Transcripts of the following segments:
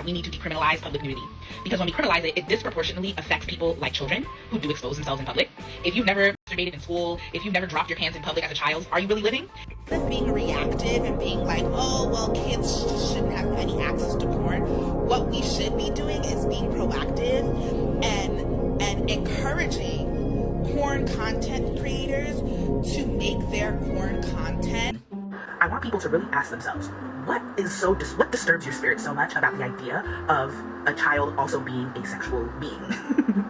that we need to decriminalize public nudity. Because when we criminalize it, it disproportionately affects people like children who do expose themselves in public. If you've never masturbated in school, if you've never dropped your hands in public as a child, are you really living? Being reactive and being like, oh, well, kids shouldn't have any access to porn. What we should be doing is being proactive and encouraging porn content creators to make their porn content. I want people to really ask themselves, what disturbs your spirit so much about the idea of a child also being a sexual being?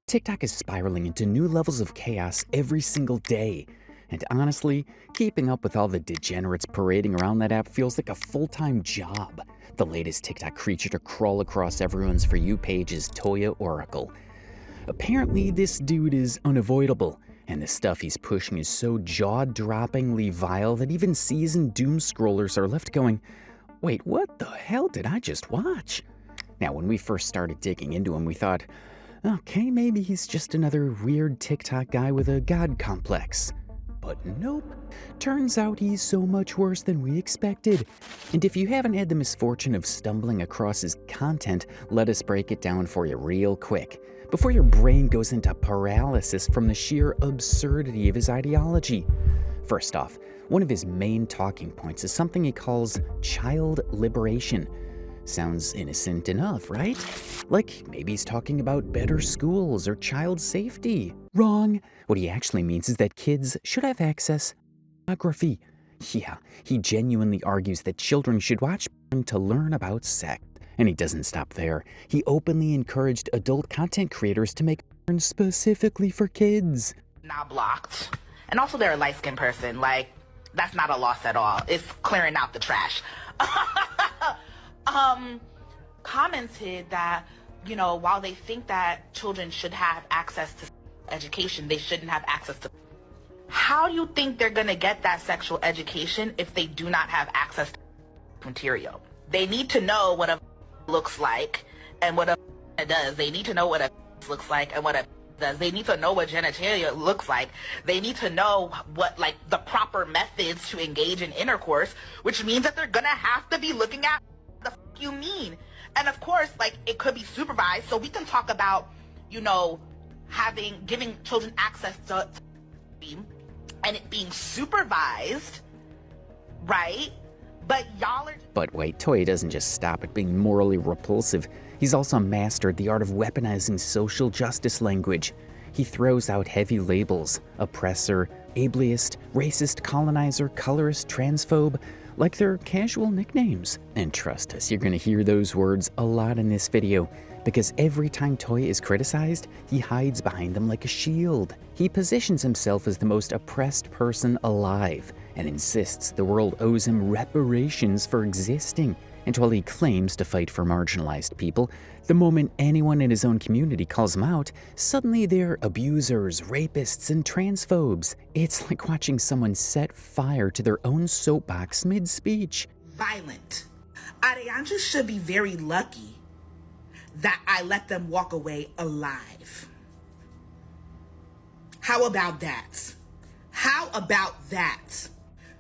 TikTok is spiraling into new levels of chaos every single day. And honestly, keeping up with all the degenerates parading around that app feels like a full-time job. The latest TikTok creature to crawl across everyone's For You page is Toya Oracle. Apparently, this dude is unavoidable, and the stuff he's pushing is so jaw-droppingly vile that even seasoned doom scrollers are left going, wait, what the hell did I just watch? Now, when we first started digging into him, we thought, okay, maybe he's just another weird TikTok guy with a god complex. But nope, turns out he's so much worse than we expected. And if you haven't had the misfortune of stumbling across his content, let us break it down for you real quick, before your brain goes into paralysis from the sheer absurdity of his ideology. First off, one of his main talking points is something he calls child liberation. Sounds innocent enough, right? Like maybe he's talking about better schools or child safety. Wrong. What he actually means is that kids should have access to pornography. Yeah, he genuinely argues that children should watch porn to learn about sex. And he doesn't stop there. He openly encouraged adult content creators to make porn specifically for kids. Now blocked. And also they're a light-skinned person. Like, that's not a loss at all. It's clearing out the trash. Commented that, you know, while they think that children should have access to education, they shouldn't have access to. How do you think they're going to get that sexual education if they do not have access to material? They need to know what a looks like and what a does. They need to know what a looks like and what a does. They need to know what genitalia looks like. They need to know what, like, the proper methods to engage in intercourse, which means that they're going to have to be looking at what the fuck you mean. And of course, like, it could be supervised. So we can talk about, you know, giving children access to and it being supervised, right? But y'all are... But wait, Toya doesn't just stop at being morally repulsive. He's also mastered the art of weaponizing social justice language. He throws out heavy labels: oppressor, ableist, racist, colonizer, colorist, transphobe, like they're casual nicknames. And trust us, you're gonna hear those words a lot in this video, because every time Toya is criticized, he hides behind them like a shield. He positions himself as the most oppressed person alive, and insists the world owes him reparations for existing. And while he claims to fight for marginalized people, the moment anyone in his own community calls him out, suddenly they're abusers, rapists, and transphobes. It's like watching someone set fire to their own soapbox mid-speech. Violent. Arianju should be very lucky that I let them walk away alive. How about that? How about that?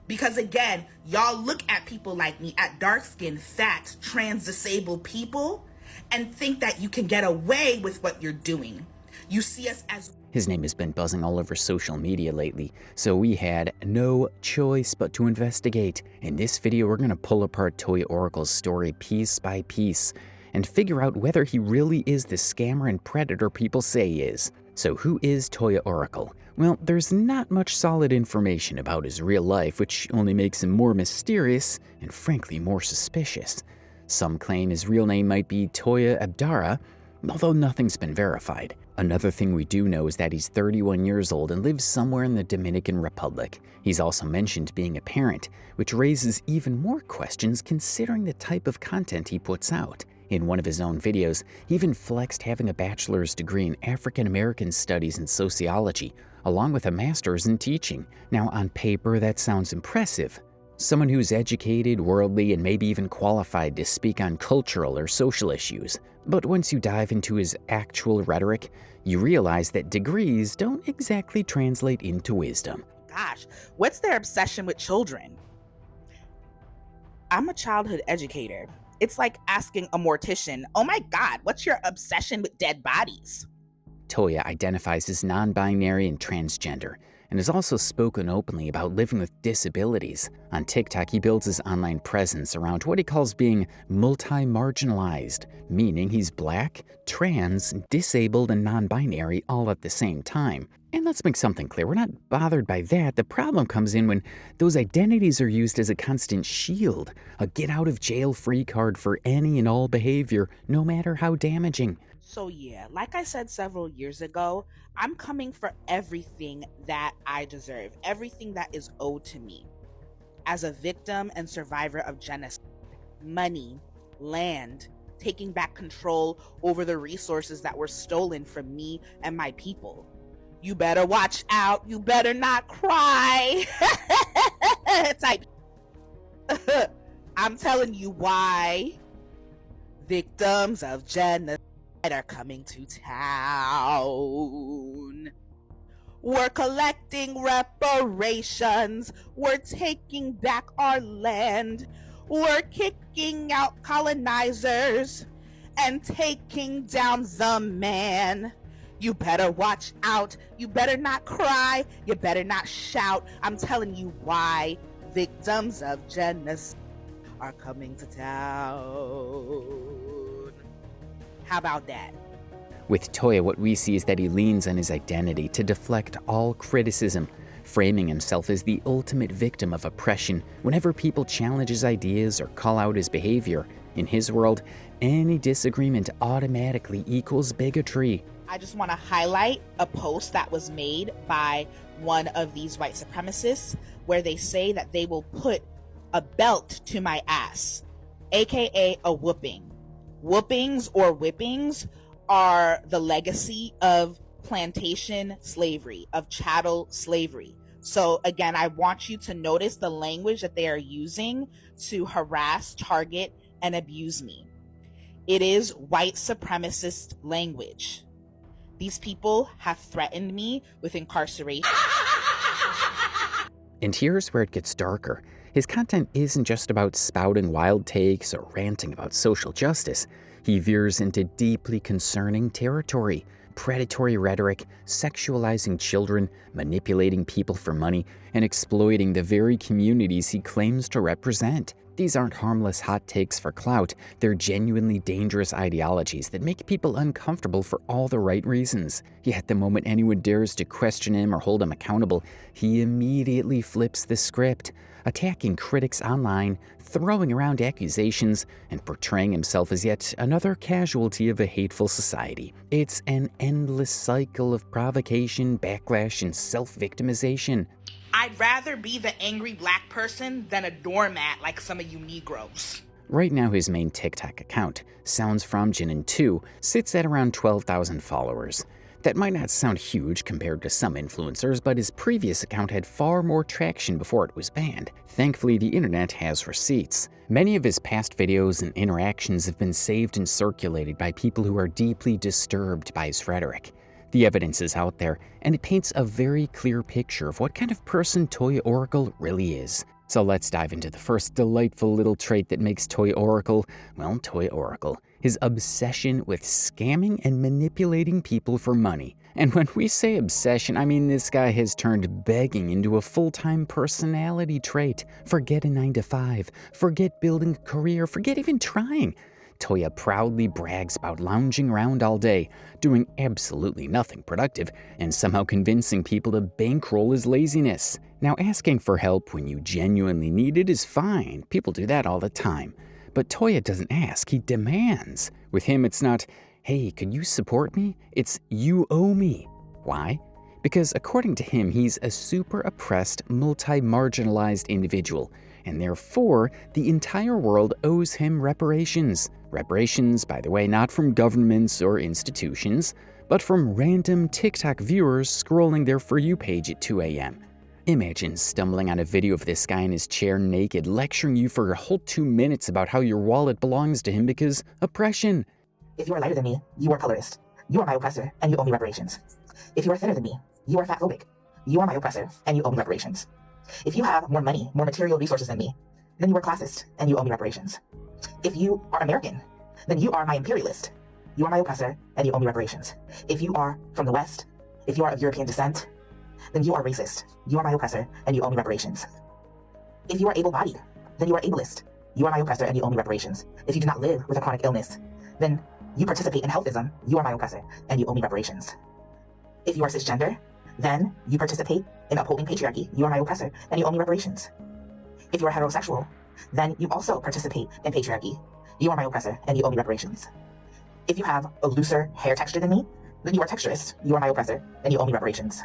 Because again, y'all look at people like me, at dark-skinned, fat, trans-disabled people, and think that you can get away with what you're doing. You see us as... His name has been buzzing all over social media lately, so we had no choice but to investigate. In this video, we're gonna pull apart Toya Oracle's story piece by piece and figure out whether he really is the scammer and predator people say he is. So who is Toya Oracle? Well, there's not much solid information about his real life, which only makes him more mysterious and frankly more suspicious. Some claim his real name might be Toya Abdara, although nothing's been verified. Another thing we do know is that he's 31 years old and lives somewhere in the Dominican Republic. He's also mentioned being a parent, which raises even more questions considering the type of content he puts out. In one of his own videos, he even flexed having a bachelor's degree in African American Studies and Sociology, along with a master's in teaching. Now, on paper, that sounds impressive. Someone who's educated, worldly, and maybe even qualified to speak on cultural or social issues. But once you dive into his actual rhetoric, you realize that degrees don't exactly translate into wisdom. Gosh, what's their obsession with children? I'm a childhood educator. It's like asking a mortician, oh my God, what's your obsession with dead bodies? Toya identifies as non-binary and transgender, and has also spoken openly about living with disabilities. On TikTok, he builds his online presence around what he calls being multi-marginalized, meaning he's black, trans, disabled, and non-binary all at the same time. And let's make something clear, we're not bothered by that. The problem comes in when those identities are used as a constant shield, a get-out-of-jail-free card for any and all behavior, no matter how damaging. So yeah, like I said several years ago, I'm coming for everything that I deserve, everything that is owed to me. As a victim and survivor of genocide, money, land, taking back control over the resources that were stolen from me and my people. You better watch out, you better not cry. Type. I'm telling you why. Victims of genocide are coming to town. We're collecting reparations. We're taking back our land. We're kicking out colonizers and taking down the man. You better watch out. You better not cry. You better not shout. I'm telling you why. Victims of genocide are coming to town. How about that? With Toya, what we see is that he leans on his identity to deflect all criticism, framing himself as the ultimate victim of oppression whenever people challenge his ideas or call out his behavior. In his world, any disagreement automatically equals bigotry. I just want to highlight a post that was made by one of these white supremacists where they say that they will put a belt to my ass, aka a whooping. Whoopings or whippings are the legacy of plantation slavery, of chattel slavery. So again, I want you to notice the language that they are using to harass, target, and abuse me. It is white supremacist language. These people have threatened me with incarceration. And here's where it gets darker. His content isn't just about spouting wild takes or ranting about social justice. He veers into deeply concerning territory, predatory rhetoric, sexualizing children, manipulating people for money, and exploiting the very communities he claims to represent. These aren't harmless hot takes for clout. They're genuinely dangerous ideologies that make people uncomfortable for all the right reasons. Yet the moment anyone dares to question him or hold him accountable, he immediately flips the script, attacking critics online, throwing around accusations, and portraying himself as yet another casualty of a hateful society. It's an endless cycle of provocation, backlash, and self-victimization. I'd rather be the angry black person than a doormat like some of you Negroes. Right now, his main TikTok account, Sounds from Jinin 2, sits at around 12,000 followers. That might not sound huge compared to some influencers, but his previous account had far more traction before it was banned. Thankfully, the internet has receipts. Many of his past videos and interactions have been saved and circulated by people who are deeply disturbed by his rhetoric. The evidence is out there, and it paints a very clear picture of what kind of person Toya Oracle really is. So let's dive into the first delightful little trait that makes Toya Oracle, well, Toya Oracle. His obsession with scamming and manipulating people for money. And when we say obsession, I mean this guy has turned begging into a full-time personality trait. Forget a 9-to-5, forget building a career, forget even trying. Toya proudly brags about lounging around all day, doing absolutely nothing productive, and somehow convincing people to bankroll his laziness. Now, asking for help when you genuinely need it is fine. People do that all the time. But Toya doesn't ask, he demands. With him, it's not, hey, could you support me? It's, you owe me. Why? Because according to him, he's a super oppressed, multi-marginalized individual, and therefore, the entire world owes him reparations. Reparations, by the way, not from governments or institutions, but from random TikTok viewers scrolling their For You page at 2 a.m. Imagine stumbling on a video of this guy in his chair naked, lecturing you for a whole 2 minutes about how your wallet belongs to him because oppression. If you are lighter than me, you are colorist. You are my oppressor, and you owe me reparations. If you are thinner than me, you are fatphobic. You are my oppressor, and you owe me reparations. If you have more money, more material resources than me, then you are classist, and you owe me reparations. If you are American, then you are my imperialist. You are my oppressor, and you owe me reparations. If you are from the West, if you are of European descent, then you are racist. You are my oppressor, and you owe me reparations. If you are able-bodied, then you are ableist. You are my oppressor, and you owe me reparations. If you do not live with a chronic illness, then you participate in healthism. You are my oppressor, and you owe me reparations. If you are cisgender, then you participate in upholding patriarchy. You are my oppressor, and you owe me reparations. If you are heterosexual, then you also participate in patriarchy. You are my oppressor, and you owe me reparations. If you have a looser hair texture than me, then you are texturist. You are my oppressor, and you owe me reparations.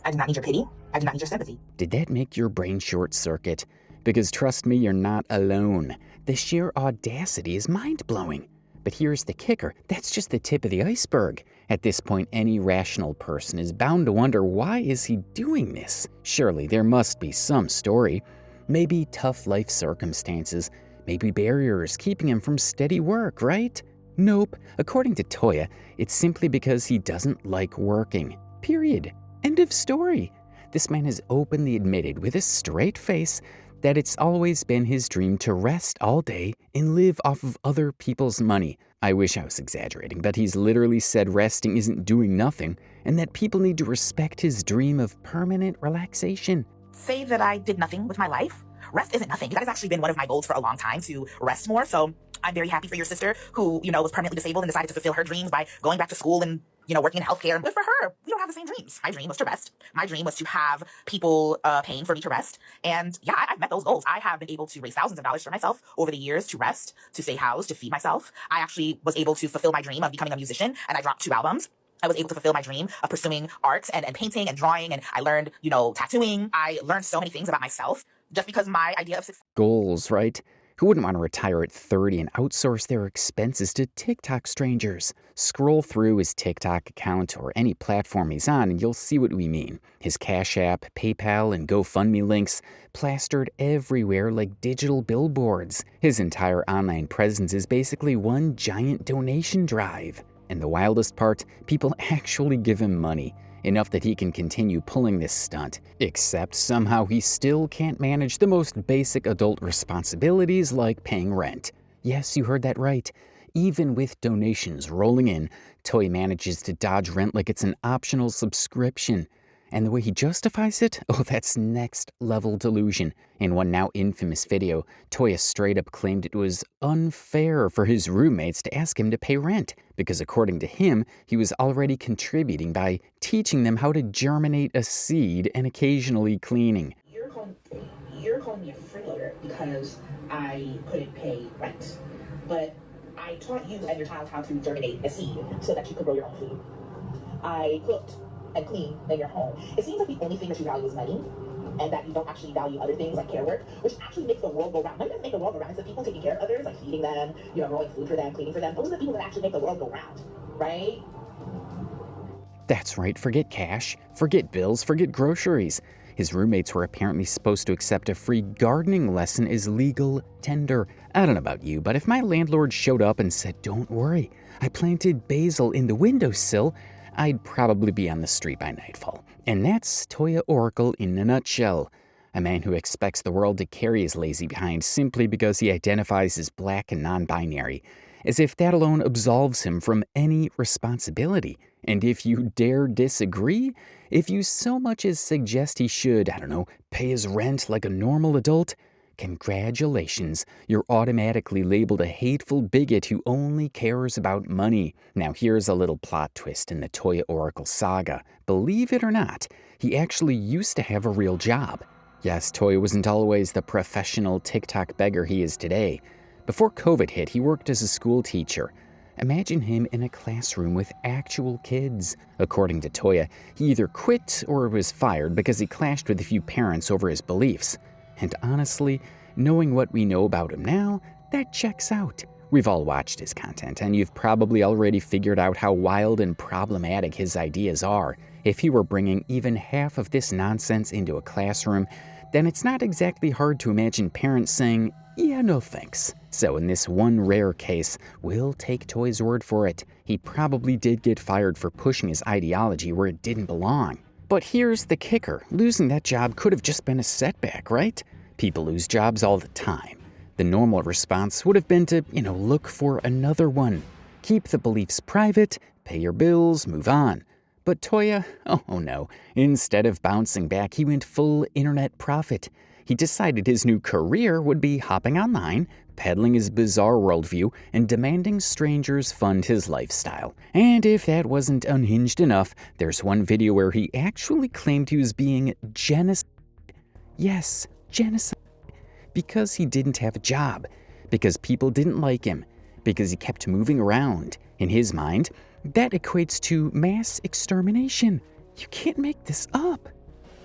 I do not need your pity. I do not need your sympathy. Did that make your brain short circuit? Because trust me, you're not alone. The sheer audacity is mind-blowing. But here's the kicker, that's just the tip of the iceberg. At this point, any rational person is bound to wonder, why is he doing this? Surely there must be some story. Maybe tough life circumstances, maybe barriers keeping him from steady work, right? Nope. According to Toya, it's simply because he doesn't like working. Period. End of story. This man has openly admitted with a straight face that it's always been his dream to rest all day and live off of other people's money. I wish I was exaggerating, but he's literally said resting isn't doing nothing and that people need to respect his dream of permanent relaxation. Say that I did nothing with my life. Rest isn't nothing. That has actually been one of my goals for a long time, to rest more. So I'm very happy for your sister who, was permanently disabled and decided to fulfill her dreams by going back to school and, working in healthcare. Good for her. We don't have the same dreams. My dream was to rest. My dream was to have people paying for me to rest. And yeah, I've met those goals. I have been able to raise thousands of dollars for myself over the years to rest, to stay housed, to feed myself. I actually was able to fulfill my dream of becoming a musician, and I dropped 2 albums. I was able to fulfill my dream of pursuing art and painting and drawing, and I learned, tattooing. I learned so many things about myself just because my idea of success. Goals, right? Who wouldn't want to retire at 30 and outsource their expenses to TikTok strangers? Scroll through his TikTok account or any platform he's on and you'll see what we mean. His Cash App, PayPal, and GoFundMe links plastered everywhere like digital billboards. His entire online presence is basically one giant donation drive. And the wildest part, people actually give him money. Enough that he can continue pulling this stunt, except somehow he still can't manage the most basic adult responsibilities like paying rent. Yes, you heard that right. Even with donations rolling in, Toya manages to dodge rent like it's an optional subscription. And the way he justifies it? Oh, that's next level delusion. In one now infamous video, Toya straight up claimed it was unfair for his roommates to ask him to pay rent, because according to him, he was already contributing by teaching them how to germinate a seed and occasionally cleaning. You're calling me a freeloader because I couldn't pay rent. But I taught you and your child how to germinate a seed so that you could grow your own food. I cooked and clean in your home. It seems like the only thing that you value is money, and that you don't actually value other things like care work, which actually makes the world go round. Money doesn't make the world go round. It's the people taking care of others, like feeding them, growing food for them, cleaning for them. Those are the people that actually make the world go round, right? That's right, forget cash, forget bills, forget groceries. His roommates were apparently supposed to accept a free gardening lesson as legal tender. I don't know about you, but if my landlord showed up and said, "Don't worry, I planted basil in the windowsill," I'd probably be on the street by nightfall. And that's Toya Oracle in a nutshell. A man who expects the world to carry his lazy behind simply because he identifies as black and non-binary, as if that alone absolves him from any responsibility. And if you dare disagree, if you so much as suggest he should, pay his rent like a normal adult, congratulations, you're automatically labeled a hateful bigot who only cares about money. Now here's a little plot twist in the Toya Oracle saga. Believe it or not, he actually used to have a real job. Yes, Toya wasn't always the professional TikTok beggar he is today. Before COVID hit, he worked as a school teacher. Imagine him in a classroom with actual kids. According to Toya, he either quit or was fired because he clashed with a few parents over his beliefs. And honestly, knowing what we know about him now, that checks out. We've all watched his content, and you've probably already figured out how wild and problematic his ideas are. If he were bringing even half of this nonsense into a classroom, then it's not exactly hard to imagine parents saying, "Yeah, no thanks." So in this one rare case, we'll take Toya's word for it. He probably did get fired for pushing his ideology where it didn't belong. But here's the kicker. Losing that job could have just been a setback, right? People lose jobs all the time. The normal response would have been to, look for another one. Keep the beliefs private, pay your bills, move on. But Toya, oh no, instead of bouncing back, he went full internet prophet. He decided his new career would be hopping online, peddling his bizarre worldview, and demanding strangers fund his lifestyle. And if that wasn't unhinged enough, there's one video where he actually claimed he was being genocide. Yes, genocide. Because he didn't have a job, because people didn't like him, because he kept moving around. In his mind, that equates to mass extermination. You can't make this up.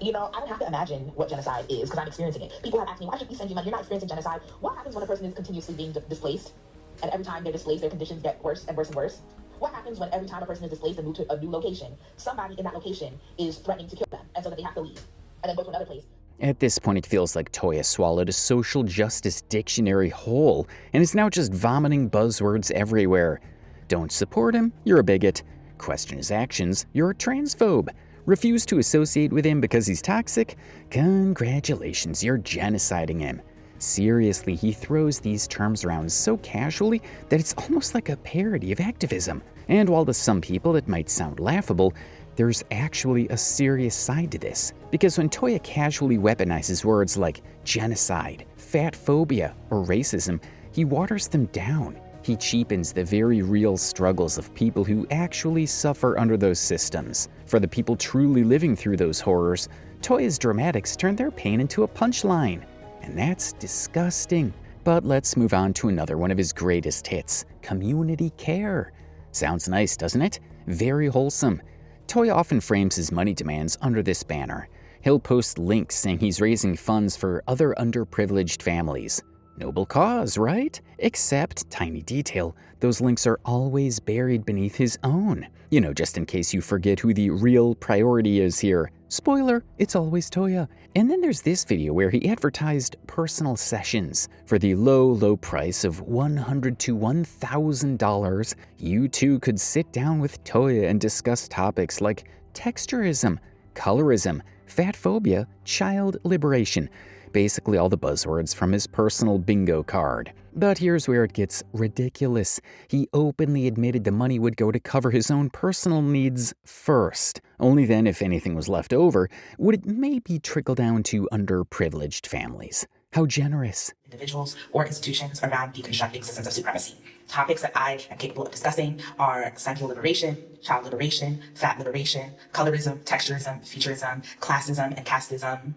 I don't have to imagine what genocide is because I'm experiencing it. People have asked me, why should we send you money? You're not experiencing genocide. What happens when a person is continuously being displaced? And every time they're displaced, their conditions get worse and worse and worse? What happens when every time a person is displaced and moved to a new location, somebody in that location is threatening to kill them, and so that they have to leave and then go to another place? At this point, it feels like Toya swallowed a social justice dictionary whole and is now just vomiting buzzwords everywhere. Don't support him, you're a bigot. Question his actions, you're a transphobe. Refuse to associate with him because he's toxic? Congratulations, you're genociding him. Seriously, he throws these terms around so casually that it's almost like a parody of activism. And while to some people it might sound laughable, there's actually a serious side to this. Because when Toya casually weaponizes words like genocide, fat phobia, or racism, he waters them down. He cheapens the very real struggles of people who actually suffer under those systems. For the people truly living through those horrors, Toya's dramatics turn their pain into a punchline. And that's disgusting. But let's move on to another one of his greatest hits, community care. Sounds nice, doesn't it? Very wholesome. Toya often frames his money demands under this banner. He'll post links saying he's raising funds for other underprivileged families. Noble cause, right? Except, tiny detail, those links are always buried beneath his own. Just in case you forget who the real priority is here. Spoiler, it's always Toya. And then there's this video where he advertised personal sessions. For the low price of $100 to $1,000, you too could sit down with Toya and discuss topics like texturism, colorism, fat phobia, child liberation. Basically all the buzzwords from his personal bingo card. But here's where it gets ridiculous. He openly admitted the money would go to cover his own personal needs first. Only then, if anything was left over, would it maybe trickle down to underprivileged families. How generous. Individuals or institutions around deconstructing systems of supremacy. Topics that I am capable of discussing are sexual liberation, child liberation, fat liberation, colorism, texturism, futurism, classism, and casteism,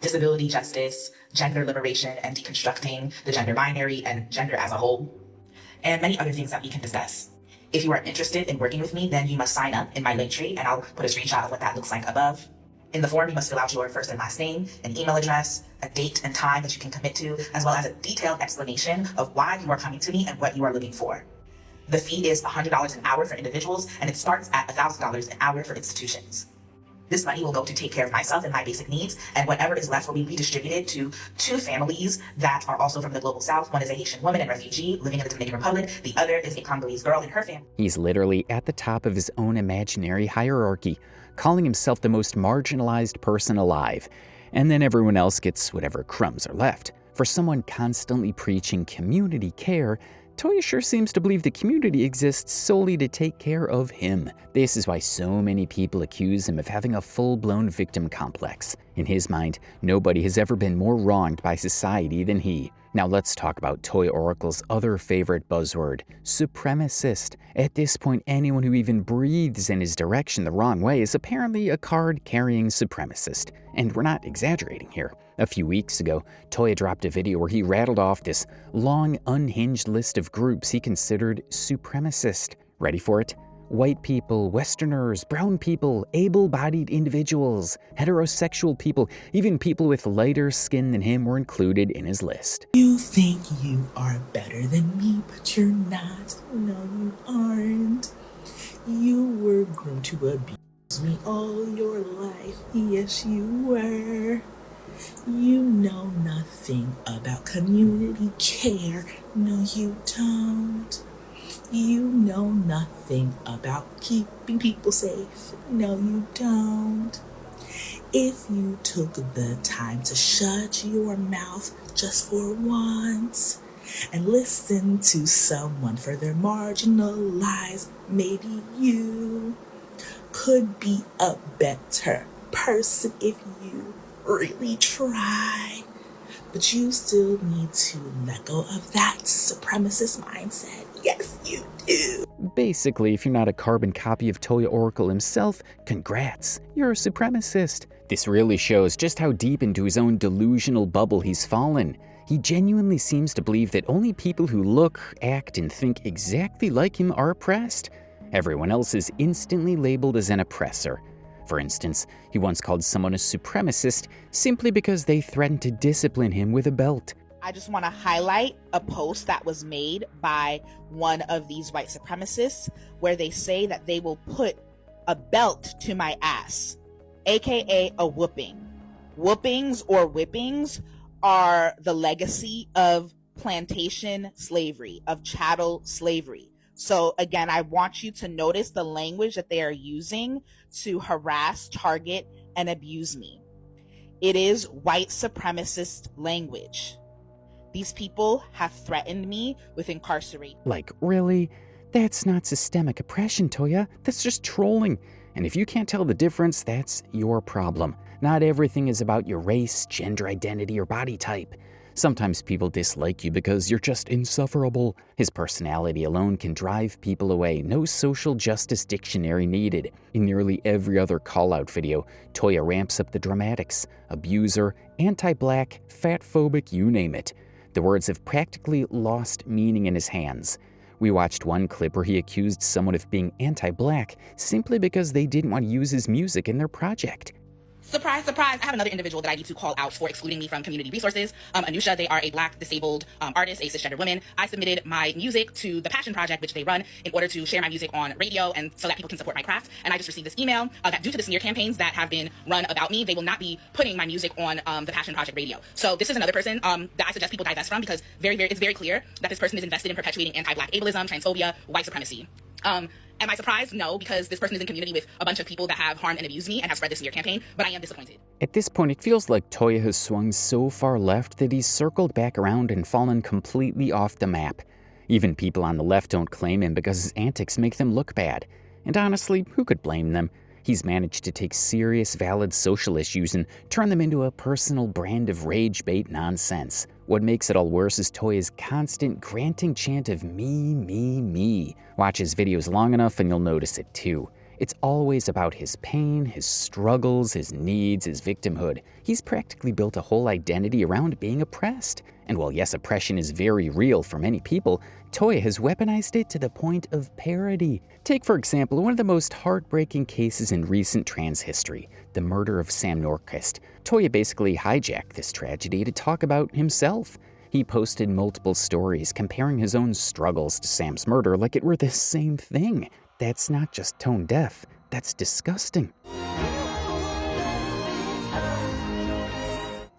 disability justice, gender liberation, and deconstructing the gender binary and gender as a whole, and many other things that we can discuss. If you are interested in working with me, then you must sign up in my Linktree, and I'll put a screenshot of what that looks like above. In the form, you must fill out your first and last name, an email address, a date and time that you can commit to, as well as a detailed explanation of why you are coming to me and what you are looking for. The fee is $100 an hour for individuals, and it starts at $1,000 an hour for institutions. This money will go to take care of myself and my basic needs, and whatever is left will be redistributed to 2 families that are also from the global south. One is a Haitian woman and refugee living in the Dominican Republic. The other is a Congolese girl and her family. He's literally at the top of his own imaginary hierarchy, calling himself the most marginalized person alive. And then everyone else gets whatever crumbs are left. For someone constantly preaching community care, Toya sure seems to believe the community exists solely to take care of him. This is why so many people accuse him of having a full-blown victim complex. In his mind, nobody has ever been more wronged by society than he. Now let's talk about Toya Oracle's other favorite buzzword, supremacist. At this point, anyone who even breathes in his direction the wrong way is apparently a card-carrying supremacist. And we're not exaggerating here. A few weeks ago, Toya dropped a video where he rattled off this long, unhinged list of groups he considered supremacist. Ready for it? White people, Westerners, brown people, able-bodied individuals, heterosexual people, even people with lighter skin than him were included in his list. You think you are better than me, but you're not. No, you aren't. You were groomed to abuse me all your life. Yes, you were. You know nothing about community care. No, you don't. You know nothing about keeping people safe. No, you don't. If you took the time to shut your mouth just for once and listen to someone further marginalized. Maybe you could be a better person if you really try. But you still need to let go of that supremacist mindset. Yes, you do. Basically, if you're not a carbon copy of Toya Oracle himself, congrats, you're a supremacist. This really shows just how deep into his own delusional bubble he's fallen. He genuinely seems to believe that only people who look, act, and think exactly like him are oppressed. Everyone else is instantly labeled as an oppressor. For instance, he once called someone a supremacist simply because they threatened to discipline him with a belt. I just want to highlight a post that was made by one of these white supremacists where they say that they will put a belt to my ass, aka a whooping. Whoopings or whippings are the legacy of plantation slavery, of chattel slavery. So again, I want you to notice the language that they are using to harass, target, and abuse me. It is white supremacist language. These people have threatened me with incarceration. Like, really? That's not systemic oppression, Toya. That's just trolling. And if you can't tell the difference, that's your problem. Not everything is about your race, gender identity, or body type. Sometimes people dislike you because you're just insufferable. His personality alone can drive people away. No social justice dictionary needed. In nearly every other call-out video, Toya ramps up the dramatics. Abuser, anti-black, fat-phobic, you name it. The words have practically lost meaning in his hands. We watched one clip where he accused someone of being anti-black simply because they didn't want to use his music in their project. Surprise, surprise, I have another individual that I need to call out for excluding me from community resources. Anusha, they are a Black disabled artist, a cisgender woman. I submitted my music to the Passion Project, which they run, in order to share my music on radio and so that people can support my craft. And I just received this email that due to the smear campaigns that have been run about me, they will not be putting my music on the Passion Project radio. So this is another person that I suggest people divest from because it's very clear that this person is invested in perpetuating anti-Black ableism, transphobia, white supremacy. Am I surprised? No, because this person is in community with a bunch of people that have harmed and abused me and have spread this smear campaign, but I am disappointed. At this point, it feels like Toya has swung so far left that he's circled back around and fallen completely off the map. Even people on the left don't claim him because his antics make them look bad. And honestly, who could blame them? He's managed to take serious, valid social issues and turn them into a personal brand of rage bait nonsense. What makes it all worse is Toya's constant granting chant of me, me, me. Watch his videos long enough and you'll notice it too. It's always about his pain, his struggles, his needs, his victimhood. He's practically built a whole identity around being oppressed. And while yes, oppression is very real for many people, Toya has weaponized it to the point of parody. Take, for example, one of the most heartbreaking cases in recent trans history, the murder of Sam Norquist. Toya basically hijacked this tragedy to talk about himself. He posted multiple stories comparing his own struggles to Sam's murder like it were the same thing. That's not just tone deaf, that's disgusting.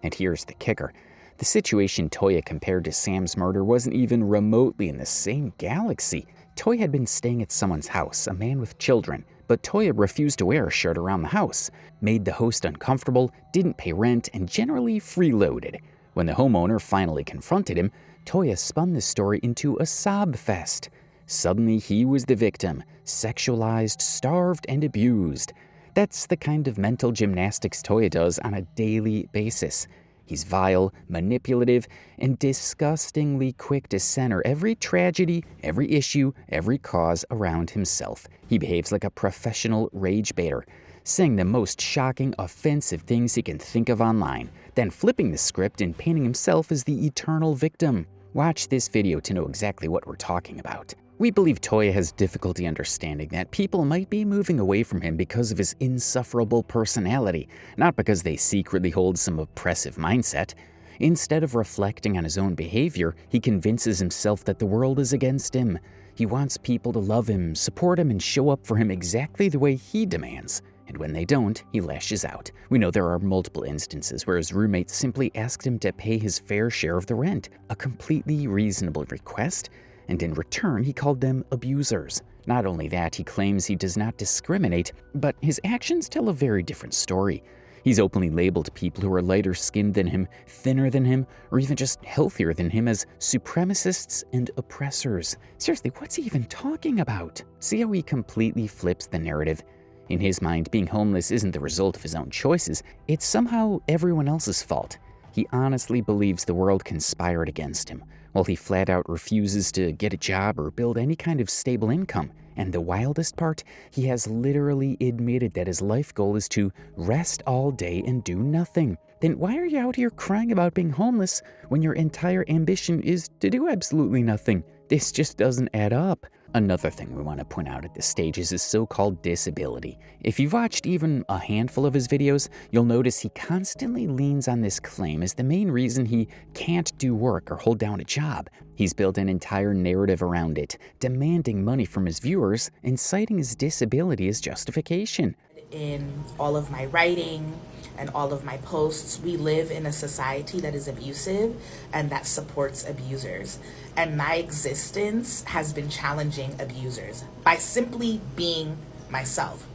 And here's the kicker. The situation Toya compared to Sam's murder wasn't even remotely in the same galaxy. Toya had been staying at someone's house, a man with children, but Toya refused to wear a shirt around the house, made the host uncomfortable, didn't pay rent, and generally freeloaded. When the homeowner finally confronted him, Toya spun the story into a sob fest. Suddenly he was the victim, sexualized, starved, and abused. That's the kind of mental gymnastics Toya does on a daily basis. He's vile, manipulative, and disgustingly quick to center every tragedy, every issue, every cause around himself. He behaves like a professional rage baiter, saying the most shocking, offensive things he can think of online, then flipping the script and painting himself as the eternal victim. Watch this video to know exactly what we're talking about. We believe Toya has difficulty understanding that people might be moving away from him because of his insufferable personality, not because they secretly hold some oppressive mindset. Instead of reflecting on his own behavior, he convinces himself that the world is against him. He wants people to love him, support him, and show up for him exactly the way he demands. And when they don't, he lashes out. We know there are multiple instances where his roommate simply asked him to pay his fair share of the rent, a completely reasonable request, and in return he called them abusers. Not only that, he claims he does not discriminate, but his actions tell a very different story. He's openly labeled people who are lighter skinned than him, thinner than him, or even just healthier than him as supremacists and oppressors. Seriously, what's he even talking about? See how he completely flips the narrative? In his mind, being homeless isn't the result of his own choices, it's somehow everyone else's fault. He honestly believes the world conspired against him, while he flat out refuses to get a job or build any kind of stable income. And the wildest part, he has literally admitted that his life goal is to rest all day and do nothing. Then why are you out here crying about being homeless when your entire ambition is to do absolutely nothing? This just doesn't add up. Another thing we want to point out at this stage is his so-called disability. If you've watched even a handful of his videos, you'll notice he constantly leans on this claim as the main reason he can't do work or hold down a job. He's built an entire narrative around it, demanding money from his viewers and citing his disability as justification. In all of my writing and all of my posts, we live in a society that is abusive and that supports abusers. And my existence has been challenging abusers by simply being myself.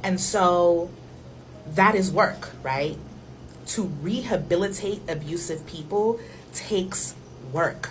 And so that is work, right? To rehabilitate abusive people takes work,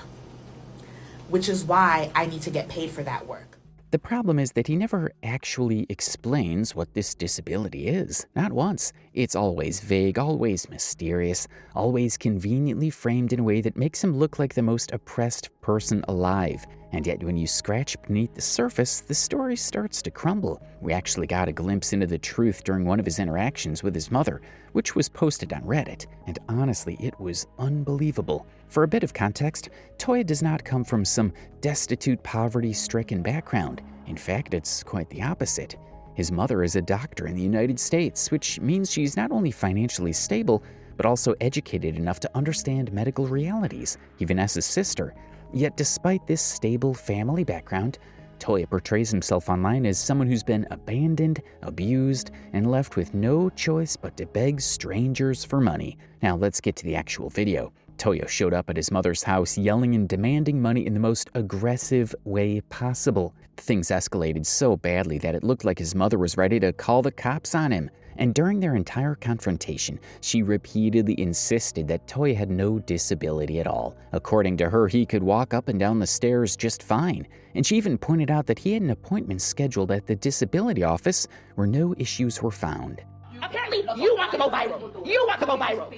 which is why I need to get paid for that work. The problem is that he never actually explains what this disability is. Not once. It's always vague, always mysterious, always conveniently framed in a way that makes him look like the most oppressed person alive. And yet when you scratch beneath the surface, the story starts to crumble. We actually got a glimpse into the truth during one of his interactions with his mother, which was posted on Reddit, and honestly, it was unbelievable. For a bit of context, Toya does not come from some destitute, poverty-stricken background. In fact, it's quite the opposite. His mother is a doctor in the United States, which means she's not only financially stable, but also educated enough to understand medical realities, even as his sister. Yet despite this stable family background, Toya portrays himself online as someone who's been abandoned, abused, and left with no choice but to beg strangers for money. Now let's get to the actual video. Toya showed up at his mother's house yelling and demanding money in the most aggressive way possible. Things escalated so badly that it looked like his mother was ready to call the cops on him. And during their entire confrontation, she repeatedly insisted that Toya had no disability at all. According to her, he could walk up and down the stairs just fine. And she even pointed out that he had an appointment scheduled at the disability office where no issues were found. Apparently, you want to go viral. You want to go viral.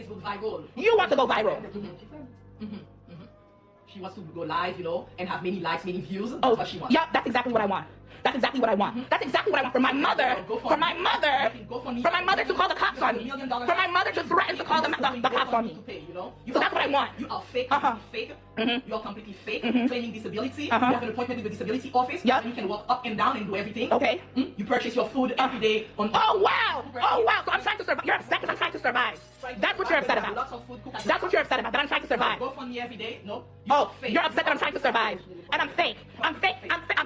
You want to go viral. She wants to go live, and have many likes, many views. That's what she wants. Yeah, that's exactly what I want. That's exactly what I want. That's exactly what I want for my mother. For my mother to call the cops on me. For my mother to threaten to call the cops on me. So that's what I want. You are fake. You are completely fake. Claiming disability. You have an appointment with the disability office. Yep. And you can walk up and down and do everything. Okay. You purchase your food every day. Oh wow! So I'm trying to survive. You're upset because I'm trying to survive. That's what you're upset about. That's what you're upset about. That I'm trying to survive. Go for me every day. No. You're upset that I'm trying to survive, and I'm fake. I'm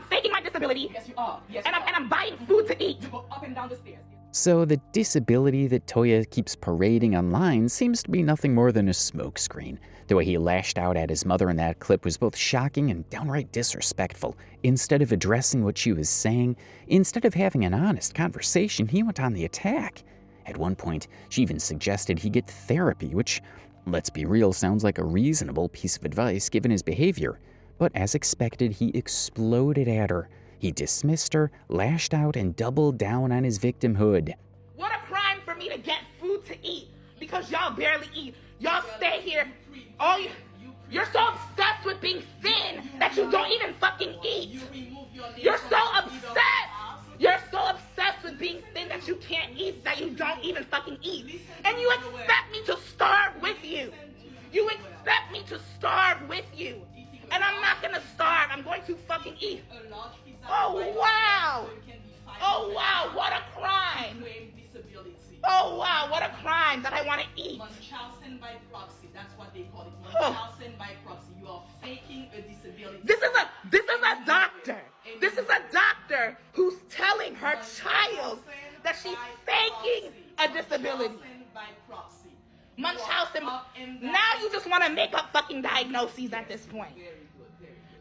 faking my disability. Yes, you are. Yes, and I'm buying food to eat. You go up and down the stairs. So the disability that Toya keeps parading online seems to be nothing more than a smokescreen. The way he lashed out at his mother in that clip was both shocking and downright disrespectful. Instead of addressing what she was saying, instead of having an honest conversation, he went on the attack. At one point, she even suggested he get therapy, which, let's be real, sounds like a reasonable piece of advice given his behavior. But as expected, he exploded at her. He dismissed her, lashed out, and doubled down on his victimhood. What a crime for me to get food to eat because y'all barely eat. Y'all stay here. You're so obsessed with being thin that you don't even fucking eat. You're so obsessed. You're so obsessed with being thin that you can't eat, that you don't even fucking eat. And you expect me to starve with you. You expect me to starve with you. And I'm not gonna starve. I'm going to fucking eat. Oh, wow. Oh, wow. What a crime. Oh, wow. What a crime that I want to eat. Munchausen by proxy. That's what they call it. Munchausen by proxy. You are faking a disability. This is a doctor. This is a doctor who's telling her child that she's faking a disability. Munchausen. Now you just want to make up fucking diagnoses at this point.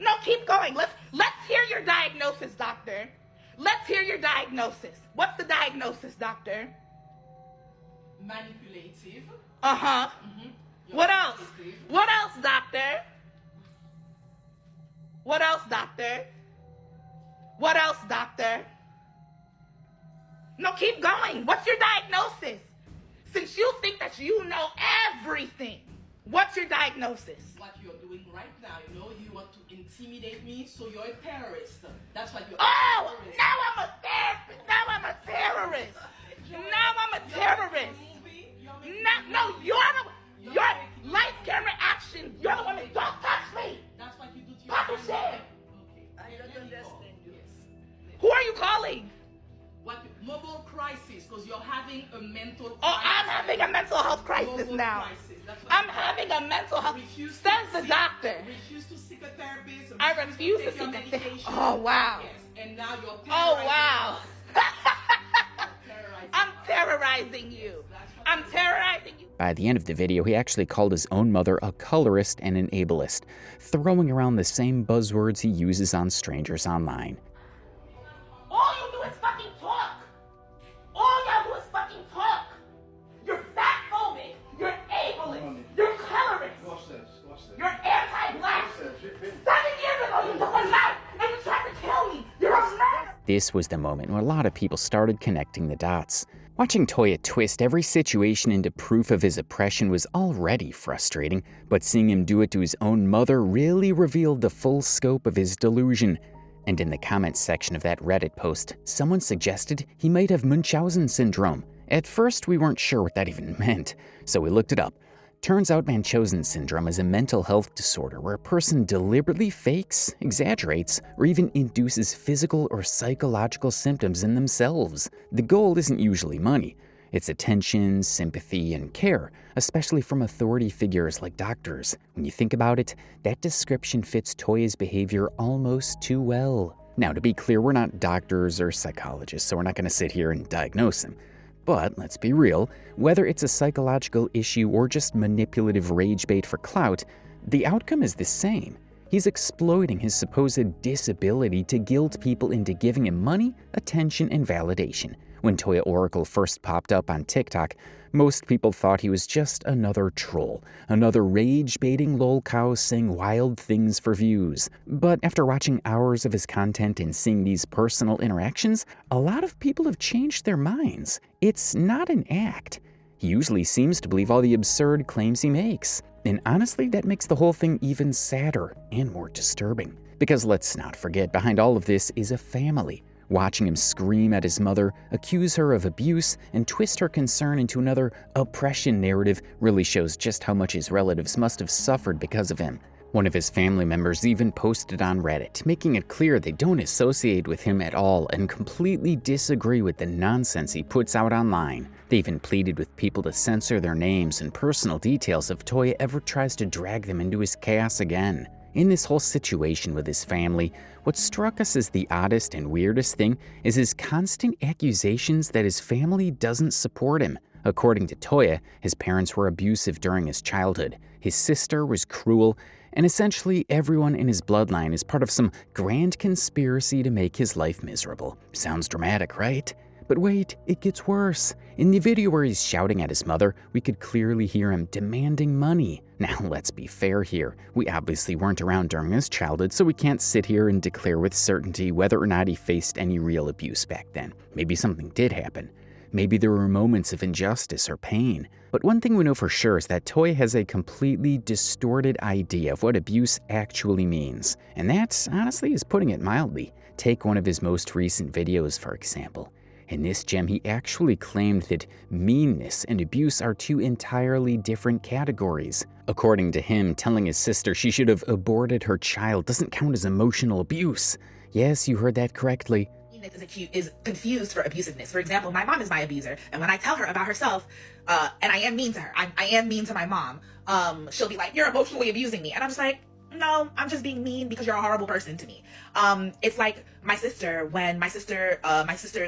No, keep going. Let's hear your diagnosis, doctor. Let's hear your diagnosis. What's the diagnosis, doctor? manipulative. Uh-huh. You're What else? manipulative. What else, doctor? What else, doctor? What else, doctor? No, keep going. What's your diagnosis? Since you think that you know everything, what's your diagnosis? What you're doing right now, you know, you want to intimidate me, so you're a terrorist. That's what you're Oh, a terrorist. now I'm a therapist. Now I'm a terrorist. Now I'm a terrorist. No, your life camera action. You're the one that don't touch me. That's what you do to your Papa family. said. Okay. I don't understand you. Yes. Who are you calling? What mobile crisis? Because you're having a mental crisis. Oh, I'm having a mental health crisis Mobile now. crisis. That's what I'm you having a mental health. refuse to Says the seek- doctor. Refuse to seek a therapist. I refuse to take your seek a therapist. medication. Oh, wow. Yes. And now you're terrorizing Oh, wow. us. Terrorizing I'm us. terrorizing you. I'm terrorizing you. By the end of the video, he actually called his own mother a colorist and an ableist, throwing around the same buzzwords he uses on strangers online. All you do is fucking talk. All y'all do is fucking talk. You're fat phobic. You're ableist. You're colorist. You're anti-black. 7 years ago, you took a knife and you tried to kill me. You're a murderer. This was the moment where a lot of people started connecting the dots. Watching Toya twist every situation into proof of his oppression was already frustrating, but seeing him do it to his own mother really revealed the full scope of his delusion. And in the comments section of that Reddit post, someone suggested he might have Munchausen syndrome. At first, we weren't sure what that even meant, so we looked it up. Turns out Munchausen syndrome is a mental health disorder where a person deliberately fakes, exaggerates, or even induces physical or psychological symptoms in themselves. The goal isn't usually money. It's attention, sympathy, and care, especially from authority figures like doctors. When you think about it, that description fits Toya's behavior almost too well. Now, to be clear, we're not doctors or psychologists, so we're not going to sit here and diagnose him. But let's be real, whether it's a psychological issue or just manipulative rage bait for clout, the outcome is the same. He's exploiting his supposed disability to guilt people into giving him money, attention, and validation. When Toya Oracle first popped up on TikTok, most people thought he was just another troll, another rage-baiting lolcow saying wild things for views. But after watching hours of his content and seeing these personal interactions, a lot of people have changed their minds. It's not an act. He usually seems to believe all the absurd claims he makes. And honestly, that makes the whole thing even sadder and more disturbing. Because let's not forget, behind all of this is a family. Watching him scream at his mother, accuse her of abuse, and twist her concern into another oppression narrative really shows just how much his relatives must have suffered because of him. One of his family members even posted on Reddit, making it clear they don't associate with him at all and completely disagree with the nonsense he puts out online. They even pleaded with people to censor their names and personal details if Toya ever tries to drag them into his chaos again. In this whole situation with his family, what struck us as the oddest and weirdest thing is his constant accusations that his family doesn't support him. According to Toya, his parents were abusive during his childhood, his sister was cruel, and essentially everyone in his bloodline is part of some grand conspiracy to make his life miserable. Sounds dramatic, right? But wait, it gets worse. In the video where he's shouting at his mother, we could clearly hear him demanding money. Now, let's be fair here. We obviously weren't around during his childhood, so we can't sit here and declare with certainty whether or not he faced any real abuse back then. Maybe something did happen. Maybe there were moments of injustice or pain. But one thing we know for sure is that Toya has a completely distorted idea of what abuse actually means. And that, honestly, is putting it mildly. Take one of his most recent videos, for example. In this gem, he actually claimed that meanness and abuse are two entirely different categories. According to him, telling his sister she should have aborted her child doesn't count as emotional abuse. Yes, you heard that correctly. Is confused for abusiveness. For example, my mom is my abuser, and when I tell her about herself, and I am mean to her, I am mean to my mom, she'll be like, "You're emotionally abusing me," and I'm just like, "No, I'm just being mean because you're a horrible person to me." It's like my sister, when my sister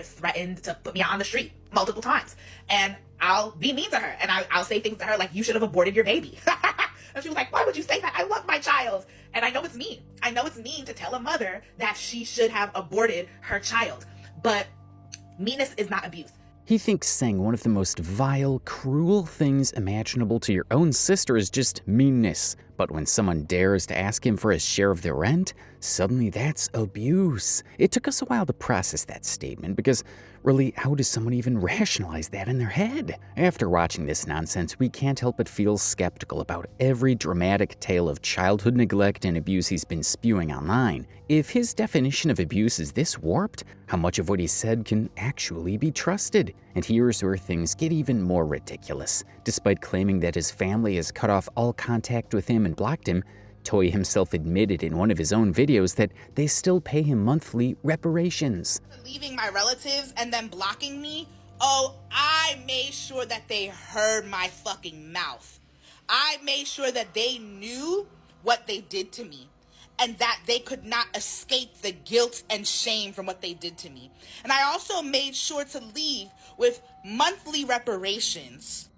threatened to put me out on the street multiple times, and I'll be mean to her, and I'll say things to her like, "You should have aborted your baby." And she was like, "Why would you say that? I love my child." And I know it's mean. I know it's mean to tell a mother that she should have aborted her child. But meanness is not abuse. He thinks saying one of the most vile, cruel things imaginable to your own sister is just meanness. But when someone dares to ask him for his share of the rent, suddenly that's abuse. It took us a while to process that statement because, really, how does someone even rationalize that in their head? After watching this nonsense, we can't help but feel skeptical about every dramatic tale of childhood neglect and abuse he's been spewing online. If his definition of abuse is this warped, how much of what he said can actually be trusted? And here's where things get even more ridiculous. Despite claiming that his family has cut off all contact with him and blocked him, Toya himself admitted in one of his own videos that they still pay him monthly reparations. Leaving my relatives and then blocking me, oh, I made sure that they heard my fucking mouth. I made sure that they knew what they did to me and that they could not escape the guilt and shame from what they did to me. And I also made sure to leave with monthly reparations.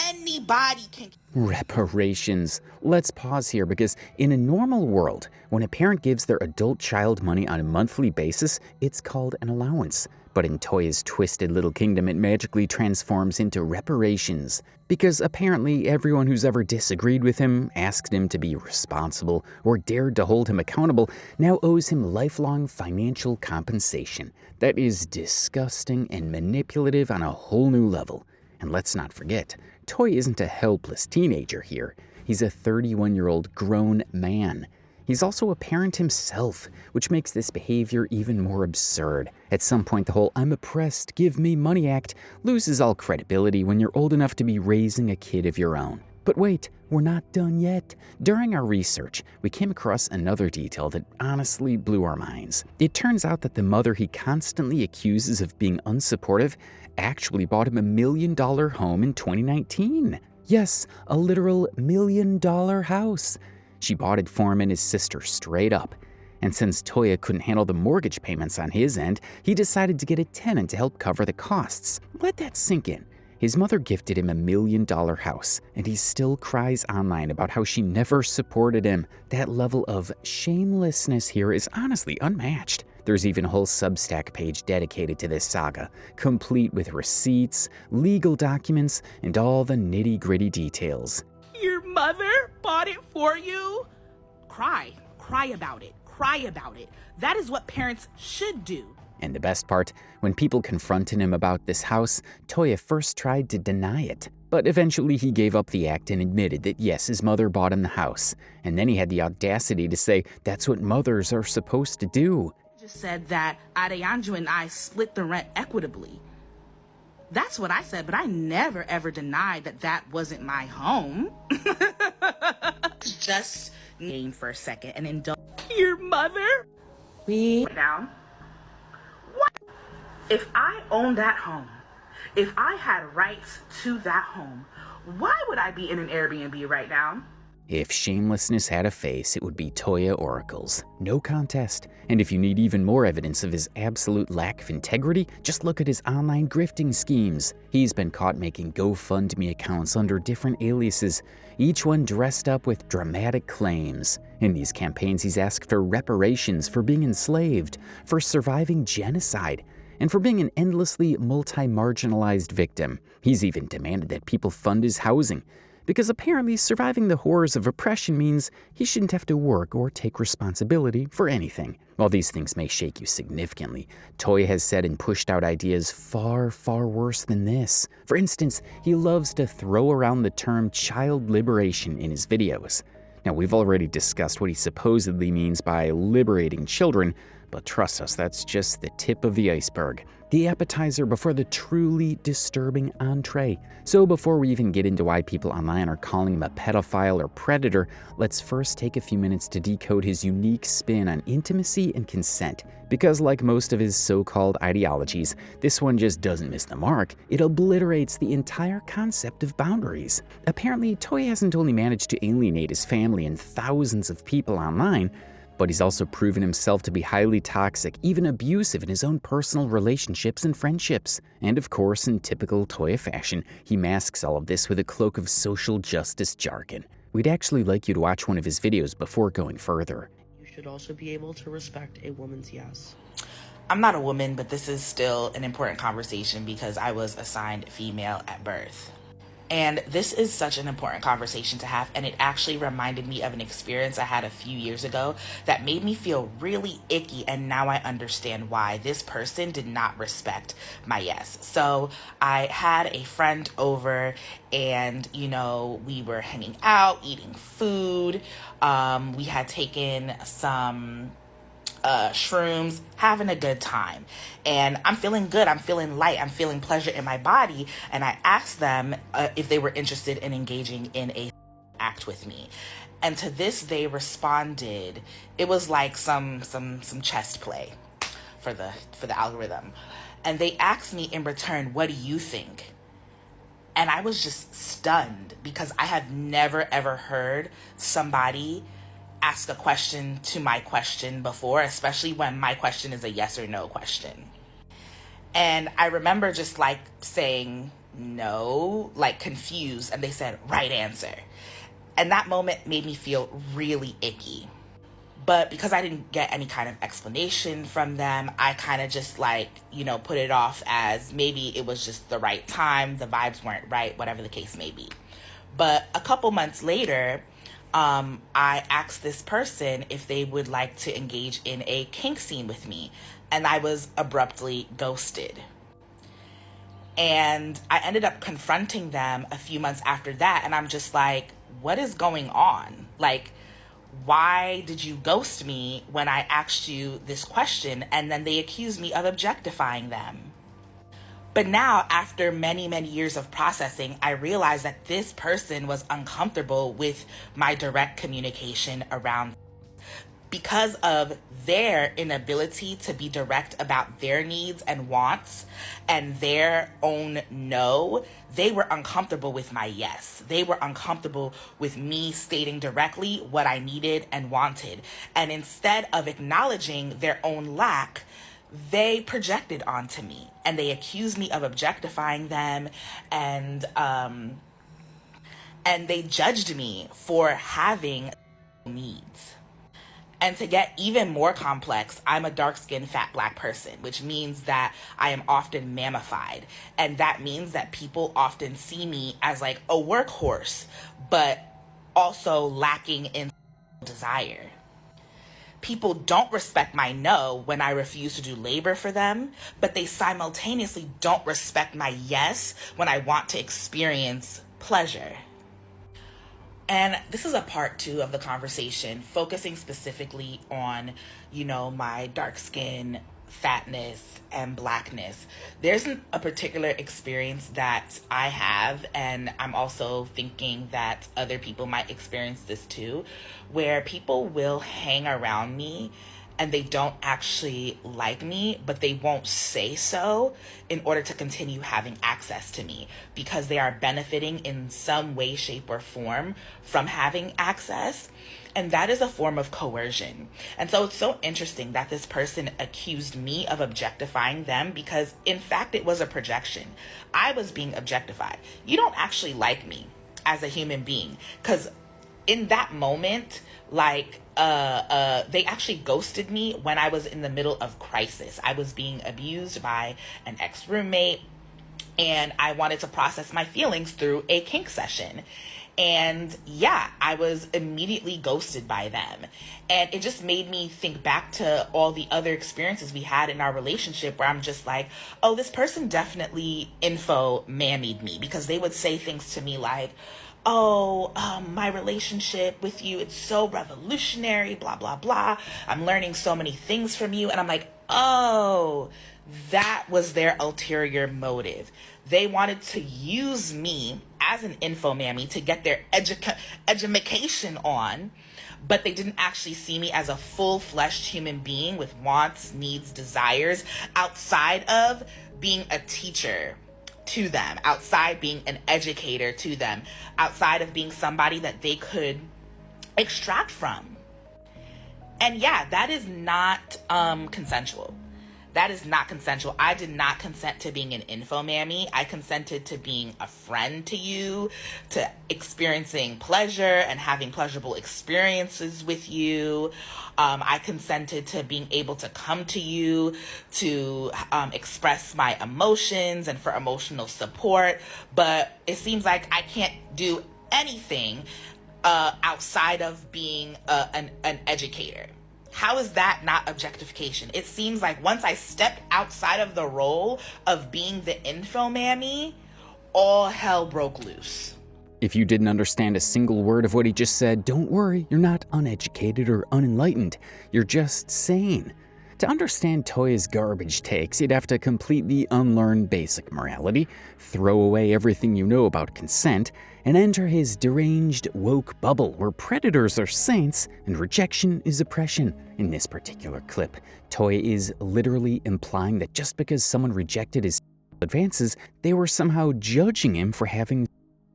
Anybody can. Reparations. Let's pause here because in a normal world, when a parent gives their adult child money on a monthly basis, it's called an allowance. But in Toya's twisted little kingdom, it magically transforms into reparations. Because apparently everyone who's ever disagreed with him, asked him to be responsible, or dared to hold him accountable, now owes him lifelong financial compensation. That is disgusting and manipulative on a whole new level. And let's not forget, Toya isn't a helpless teenager here. He's a 31-year-old grown man. He's also a parent himself, which makes this behavior even more absurd. At some point, the whole "I'm oppressed, give me money" act loses all credibility when you're old enough to be raising a kid of your own. But wait, we're not done yet. During our research, we came across another detail that honestly blew our minds. It turns out that the mother he constantly accuses of being unsupportive actually bought him $1 million home in 2019. Yes, a literal $1 million house. She bought it for him and his sister straight up. And since Toya couldn't handle the mortgage payments on his end, he decided to get a tenant to help cover the costs. Let that sink in. His mother gifted him $1 million house, and he still cries online about how she never supported him. That level of shamelessness here is honestly unmatched. There's even a whole Substack page dedicated to this saga, complete with receipts, legal documents, and all the nitty-gritty details. Your mother bought it for you? Cry about it. Cry about it. That is what parents should do. And the best part, when people confronted him about this house, Toya first tried to deny it. But eventually he gave up the act and admitted that yes, his mother bought him the house. And then he had the audacity to say that's what mothers are supposed to do. Just said that Adeyanju and I split the rent equitably. That's what I said, but I never ever denied that that wasn't my home. Just name for a second and then don't. Your mother? Down. What? If I owned that home, if I had rights to that home, why would I be in an Airbnb right now? If shamelessness had a face, it would be Toya Oracle's. No contest. And if you need even more evidence of his absolute lack of integrity, just look at his online grifting schemes. He's been caught making GoFundMe accounts under different aliases, each one dressed up with dramatic claims. In these campaigns, he's asked for reparations for being enslaved, for surviving genocide, and for being an endlessly multi-marginalized victim. He's even demanded that people fund his housing, because apparently surviving the horrors of oppression means he shouldn't have to work or take responsibility for anything. While these things may shake you significantly, Toya has said and pushed out ideas far, far worse than this. For instance, he loves to throw around the term child liberation in his videos. Now, we've already discussed what he supposedly means by liberating children, but trust us, that's just the tip of the iceberg. The appetizer before the truly disturbing entree. So before we even get into why people online are calling him a pedophile or predator, let's first take a few minutes to decode his unique spin on intimacy and consent. Because like most of his so-called ideologies, this one just doesn't miss the mark. It obliterates the entire concept of boundaries. Apparently, Toya hasn't only managed to alienate his family and thousands of people online, but he's also proven himself to be highly toxic, even abusive in his own personal relationships and friendships. And of course, in typical Toya fashion, he masks all of this with a cloak of social justice jargon. We'd actually like you to watch one of his videos before going further. You should also be able to respect a woman's yes. I'm not a woman, but this is still an important conversation because I was assigned female at birth. And this is such an important conversation to have, and it actually reminded me of an experience I had a few years ago that made me feel really icky, and now I understand why. This person did not respect my yes. So I had a friend over, and, we were hanging out, eating food. We had taken some shrooms, having a good time. And I'm feeling good. I'm feeling light. I'm feeling pleasure in my body. And I asked them if they were interested in engaging in a act with me. And to this, they responded. It was like some chest play for the algorithm. And they asked me in return, what do you think? And I was just stunned because I have never ever heard somebody ask a question to my question before, especially when my question is a yes or no question. And I remember just saying no, confused, and they said right answer. And that moment made me feel really icky. But because I didn't get any kind of explanation from them, I kind of just put it off as maybe it was just the right time, the vibes weren't right, whatever the case may be. But a couple months later, I asked this person if they would like to engage in a kink scene with me, and I was abruptly ghosted. And I ended up confronting them a few months after that, and I'm just like, what is going on? Why did you ghost me when I asked you this question? And then they accused me of objectifying them. But now, after many, many years of processing, I realized that this person was uncomfortable with my direct communication around. Because of their inability to be direct about their needs and wants and their own no, they were uncomfortable with my yes. They were uncomfortable with me stating directly what I needed and wanted. And instead of acknowledging their own lack, they projected onto me and they accused me of objectifying them, and they judged me for having needs. And to get even more complex, I'm a dark-skinned fat Black person, which means that I am often mammified. And that means that people often see me as a workhorse, but also lacking in desire. People don't respect my no when I refuse to do labor for them, but they simultaneously don't respect my yes when I want to experience pleasure. And this is a part 2 of the conversation, focusing specifically on, my dark skin, fatness, and Blackness. There's a particular experience that I have, and I'm also thinking that other people might experience this too, where people will hang around me and they don't actually like me, but they won't say so in order to continue having access to me because they are benefiting in some way, shape, or form from having access. And that is a form of coercion. And so it's so interesting that this person accused me of objectifying them because, in fact, it was a projection. I was being objectified. You don't actually like me as a human being because in that moment, they actually ghosted me when I was in the middle of crisis. I was being abused by an ex-roommate, and I wanted to process my feelings through a kink session. And yeah, I was immediately ghosted by them. And it just made me think back to all the other experiences we had in our relationship where I'm just like, oh, this person definitely mammied me, because they would say things to me like, my relationship with you, it's so revolutionary, blah, blah, blah. I'm learning so many things from you. And I'm like, oh, that was their ulterior motive. They wanted to use me as an info mammy to get their education on, but they didn't actually see me as a full-fleshed human being with wants, needs, desires, outside of being a teacher to them, outside being an educator to them, outside of being somebody that they could extract from. And yeah, that is not consensual. That is not consensual. I did not consent to being an info mammy. I consented to being a friend to you, to experiencing pleasure and having pleasurable experiences with you. I consented to being able to come to you to express my emotions and for emotional support. But it seems like I can't do anything outside of being an educator. How is that not objectification? It seems like once I stepped outside of the role of being the info mammy, all hell broke loose. If you didn't understand a single word of what he just said, don't worry, you're not uneducated or unenlightened. You're just sane. To understand Toya's garbage takes, you'd have to completely unlearn basic morality, throw away everything you know about consent, and enter his deranged woke bubble where predators are saints and rejection is oppression. In this particular clip, Toya is literally implying that just because someone rejected his advances, they were somehow judging him for having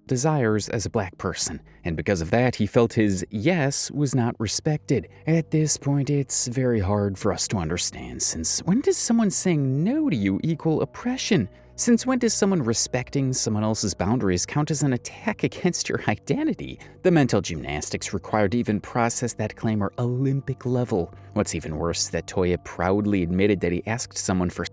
desires as a black person, and because of that, he felt his yes was not respected. At this point, it's very hard for us to understand, since when does someone saying no to you equal oppression? Since when does someone respecting someone else's boundaries count as an attack against your identity? The mental gymnastics required to even process that claim are Olympic level. What's even worse is that Toya proudly admitted that he asked someone for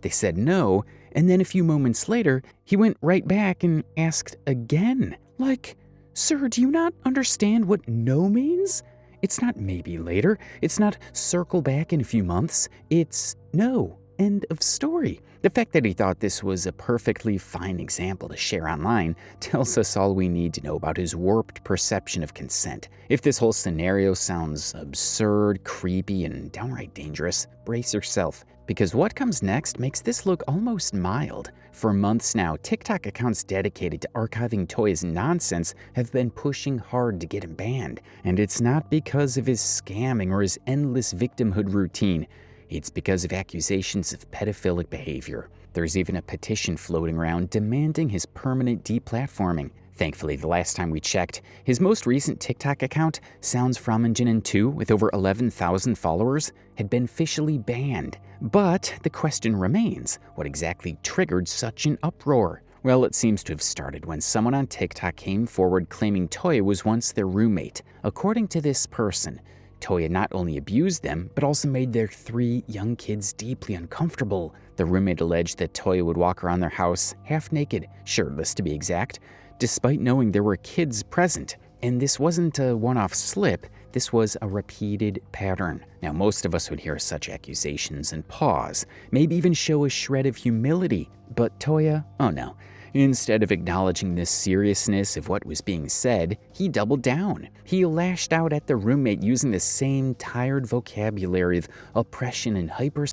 they said no, and then a few moments later, he went right back and asked again. Like, sir, do you not understand what no means? It's not maybe later. It's not circle back in a few months. It's no. End of story. The fact that he thought this was a perfectly fine example to share online tells us all we need to know about his warped perception of consent. If this whole scenario sounds absurd, creepy, and downright dangerous, brace yourself, because what comes next makes this look almost mild. For months now, TikTok accounts dedicated to archiving Toya's nonsense have been pushing hard to get him banned, and it's not because of his scamming or his endless victimhood routine. It's because of accusations of pedophilic behavior. There's even a petition floating around demanding his permanent deplatforming. Thankfully, the last time we checked, his most recent TikTok account, SoundsFromEngine2, with over 11,000 followers, had been officially banned. But the question remains, what exactly triggered such an uproar? Well, it seems to have started when someone on TikTok came forward claiming Toya was once their roommate. According to this person, Toya not only abused them, but also made their 3 young kids deeply uncomfortable. The roommate alleged that Toya would walk around their house half naked, shirtless to be exact, despite knowing there were kids present. And this wasn't a one-off slip, this was a repeated pattern. Now, most of us would hear such accusations and pause, maybe even show a shred of humility. But Toya, oh no. Instead of acknowledging the seriousness of what was being said, he doubled down. He lashed out at the roommate using the same tired vocabulary of oppression and hyper.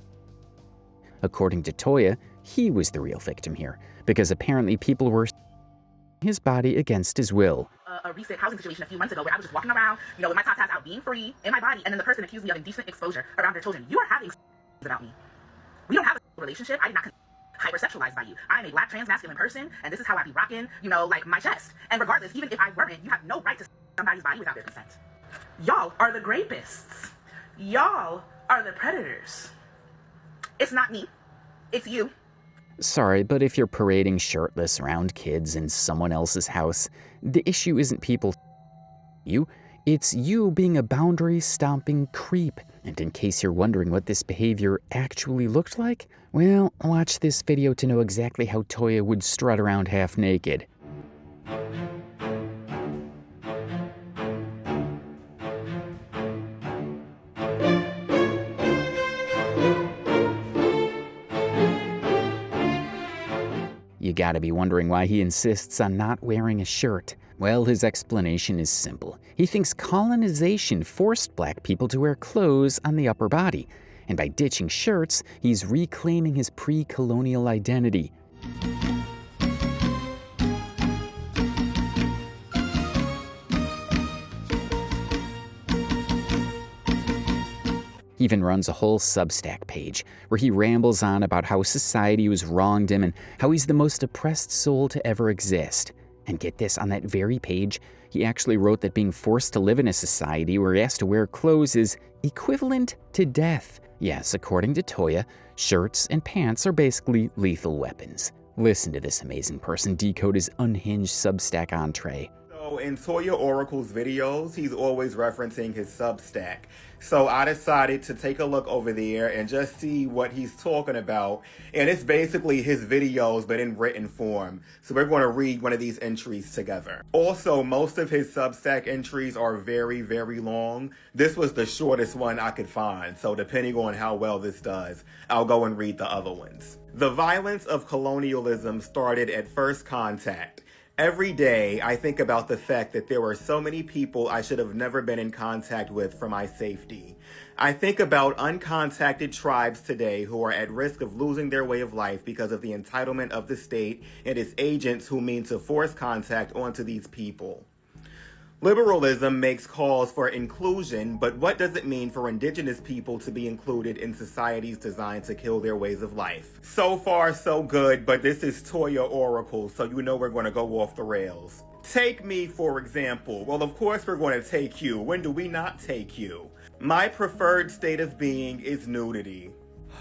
According to Toya, he was the real victim here, because apparently people were his body against his will. A recent housing situation a few months ago where I was just walking around, with my top hats out, being free in my body, and then the person accused me of indecent exposure around their children. You are having about me. We don't have a relationship. I did not hypersexualized by you. I'm a black trans masculine person, and this is how I be rocking, like my chest. And regardless, even if I weren't, you have no right to somebody's body without their consent. Y'all are the rapists. Y'all are the predators. It's not me. It's you. Sorry, but if you're parading shirtless around kids in someone else's house, the issue isn't people you, it's you being a boundary-stomping creep. And in case you're wondering what this behavior actually looked like, well, watch this video to know exactly how Toya would strut around half naked. You gotta be wondering why he insists on not wearing a shirt. Well, his explanation is simple. He thinks colonization forced black people to wear clothes on the upper body, and by ditching shirts, he's reclaiming his pre-colonial identity. He even runs a whole Substack page where he rambles on about how society has wronged him and how he's the most oppressed soul to ever exist. And get this, on that very page, he actually wrote that being forced to live in a society where he has to wear clothes is equivalent to death. Yes, according to Toya, shirts and pants are basically lethal weapons. Listen to this amazing person decode his unhinged Substack entree. So in Toya Oracle's videos, he's always referencing his Substack. So I decided to take a look over there and just see what he's talking about. And it's basically his videos, but in written form. So we're going to read one of these entries together. Also, most of his Substack entries are very, very long. This was the shortest one I could find. So depending on how well this does, I'll go and read the other ones. The violence of colonialism started at first contact. Every day, I think about the fact that there were so many people I should have never been in contact with for my safety. I think about uncontacted tribes today who are at risk of losing their way of life because of the entitlement of the state and its agents who mean to force contact onto these people. Liberalism makes calls for inclusion, but what does it mean for indigenous people to be included in societies designed to kill their ways of life? So far, so good, but this is Toya Oracle, so you know we're going to go off the rails. Take me, for example. Well, of course we're going to take you. When do we not take you? My preferred state of being is nudity.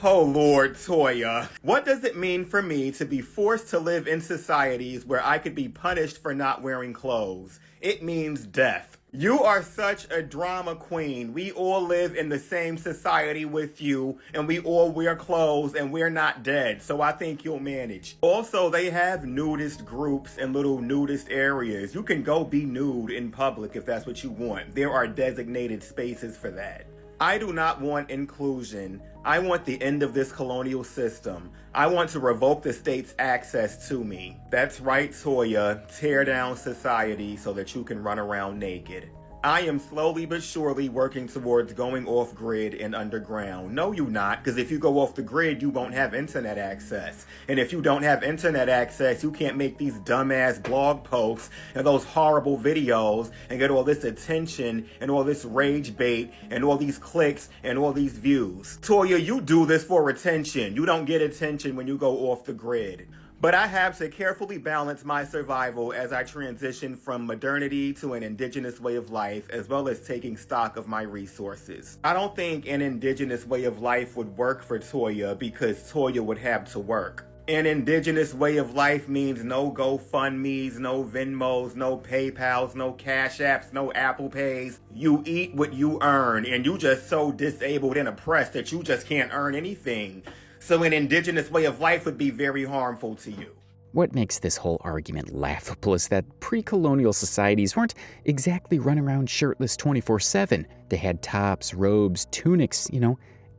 Oh Lord, Toya. What does it mean for me to be forced to live in societies where I could be punished for not wearing clothes? It means death. You are such a drama queen. We all live in the same society with you, and we all wear clothes, and we're not dead, so I think you'll manage. Also, they have nudist groups and little nudist areas. You can go be nude in public if that's what you want. There are designated spaces for that. I do not want inclusion. I want the end of this colonial system. I want to revoke the state's access to me. That's right, Toya. Tear down society so that you can run around naked. I am slowly but surely working towards going off grid and underground. No, you not, because if you go off the grid, you won't have internet access. And if you don't have internet access, you can't make these dumbass blog posts and those horrible videos and get all this attention and all this rage bait and all these clicks and all these views. Toya, you do this for attention. You don't get attention when you go off the grid. But I have to carefully balance my survival as I transition from modernity to an indigenous way of life, as well as taking stock of my resources. I don't think an indigenous way of life would work for Toya because Toya would have to work. An indigenous way of life means no GoFundMes, no Venmos, no PayPals, no Cash Apps, no Apple Pays. You eat what you earn, and you just so disabled and oppressed that you just can't earn anything. So an indigenous way of life would be very harmful to you. What makes this whole argument laughable is that pre-colonial societies weren't exactly running around shirtless 24/7. They had tops, robes, tunics,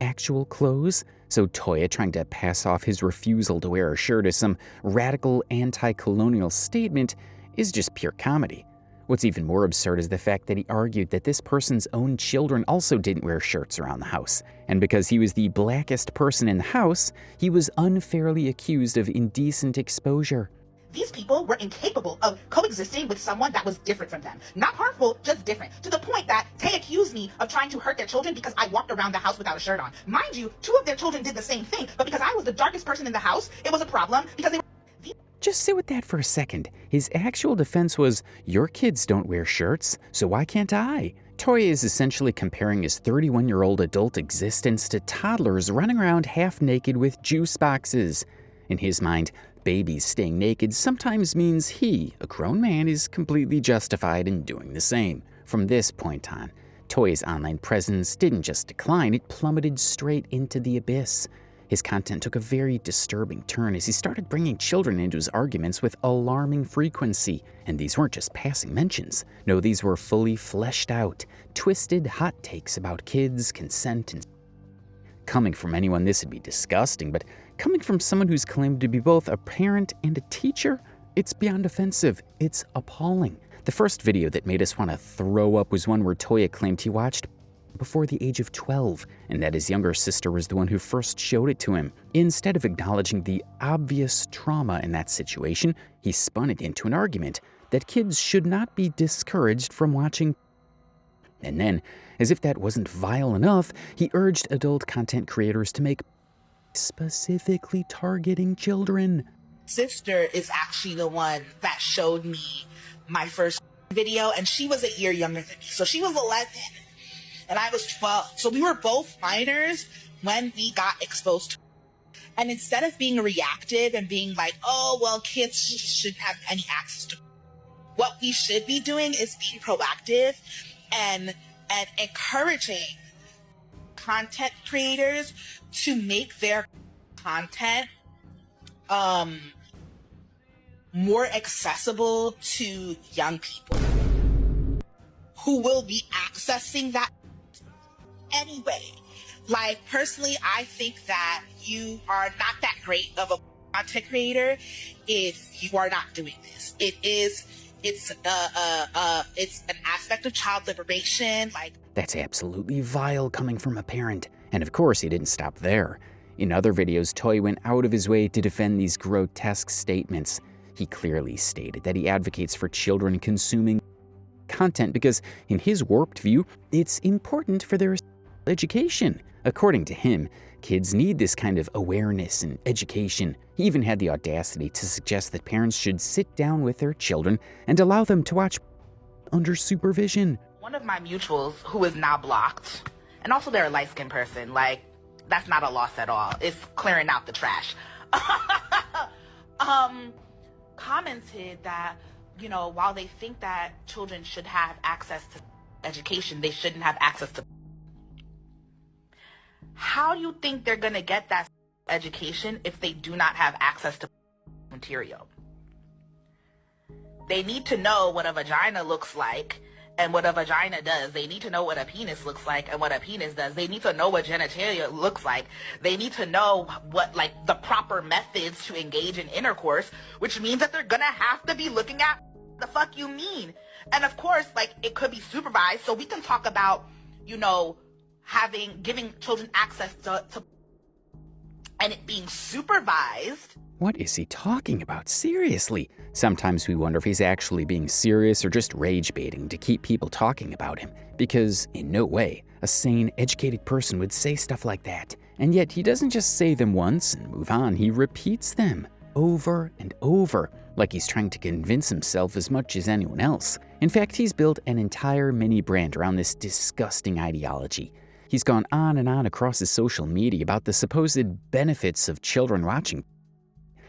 actual clothes. So Toya trying to pass off his refusal to wear a shirt as some radical anti-colonial statement is just pure comedy. What's even more absurd is the fact that he argued that this person's own children also didn't wear shirts around the house. And because he was the blackest person in the house, he was unfairly accused of indecent exposure. These people were incapable of coexisting with someone that was different from them. Not harmful, just different. To the point that Tay accused me of trying to hurt their children because I walked around the house without a shirt on. Mind you, 2 of their children did the same thing, but because I was the darkest person in the house, it was a problem because they were... Just sit with that for a second. His actual defense was, your kids don't wear shirts, so why can't I? Toya is essentially comparing his 31-year-old adult existence to toddlers running around half naked with juice boxes. In his mind, babies staying naked sometimes means he, a grown man, is completely justified in doing the same. From this point on, Toya's online presence didn't just decline, it plummeted straight into the abyss. His content took a very disturbing turn as he started bringing children into his arguments with alarming frequency. And these weren't just passing mentions. No, these were fully fleshed out, twisted hot takes about kids, consent, and... Coming from anyone, this would be disgusting, but coming from someone who's claimed to be both a parent and a teacher, it's beyond offensive. It's appalling. The first video that made us want to throw up was one where Toya claimed he watched before the age of 12, and that his younger sister was the one who first showed it to him. Instead of acknowledging the obvious trauma in that situation, he spun it into an argument that kids should not be discouraged from watching. And then, as if that wasn't vile enough, he urged adult content creators to make specifically targeting children. Sister is actually the one that showed me my first video, and she was a year younger than me. So she was 11. And I was 12. So we were both minors when we got exposed to. And instead of being reactive and being like, oh, well, kids shouldn't have any access to, what we should be doing is being proactive and encouraging content creators to make their content more accessible to young people who will be accessing that anyway. Like, personally, I think that you are not that great of a content creator if you are not doing this. It's an aspect of child liberation. Like, That's absolutely vile coming from a parent. And of course, he didn't stop there. In other videos, Toya went out of his way to defend these grotesque statements. He clearly stated that he advocates for children consuming content because, in his warped view, it's important for their education. According to him, kids need this kind of awareness and education. He even had the audacity to suggest that parents should sit down with their children and allow them to watch under supervision. one of my mutuals who is now blocked, and also they're a light-skinned person, like, that's not a loss at all. It's clearing out the trash. Commented that, you know, while they think that children should have access to education, they shouldn't have access to. How do you think they're going to get that education if they do not have access to material? They need to know what a vagina looks like and what a vagina does. They need to know what a penis looks like and what a penis does. They need to know what genitalia looks like. They need to know what, like, the proper methods to engage in intercourse, which means that they're gonna have to be looking at the fuck you mean. And of course, like, it could be supervised, so we can talk about, you know, giving children access to and it being supervised. What is he talking about? Seriously. Sometimes we wonder if he's actually being serious or just rage baiting to keep people talking about him. Because in no way a sane, educated person would say stuff like that. And yet he doesn't just say them once and move on. He repeats them over and over, like he's trying to convince himself as much as anyone else. In fact, he's built an entire mini brand around this disgusting ideology. He's gone on and on across his social media about the supposed benefits of children watching.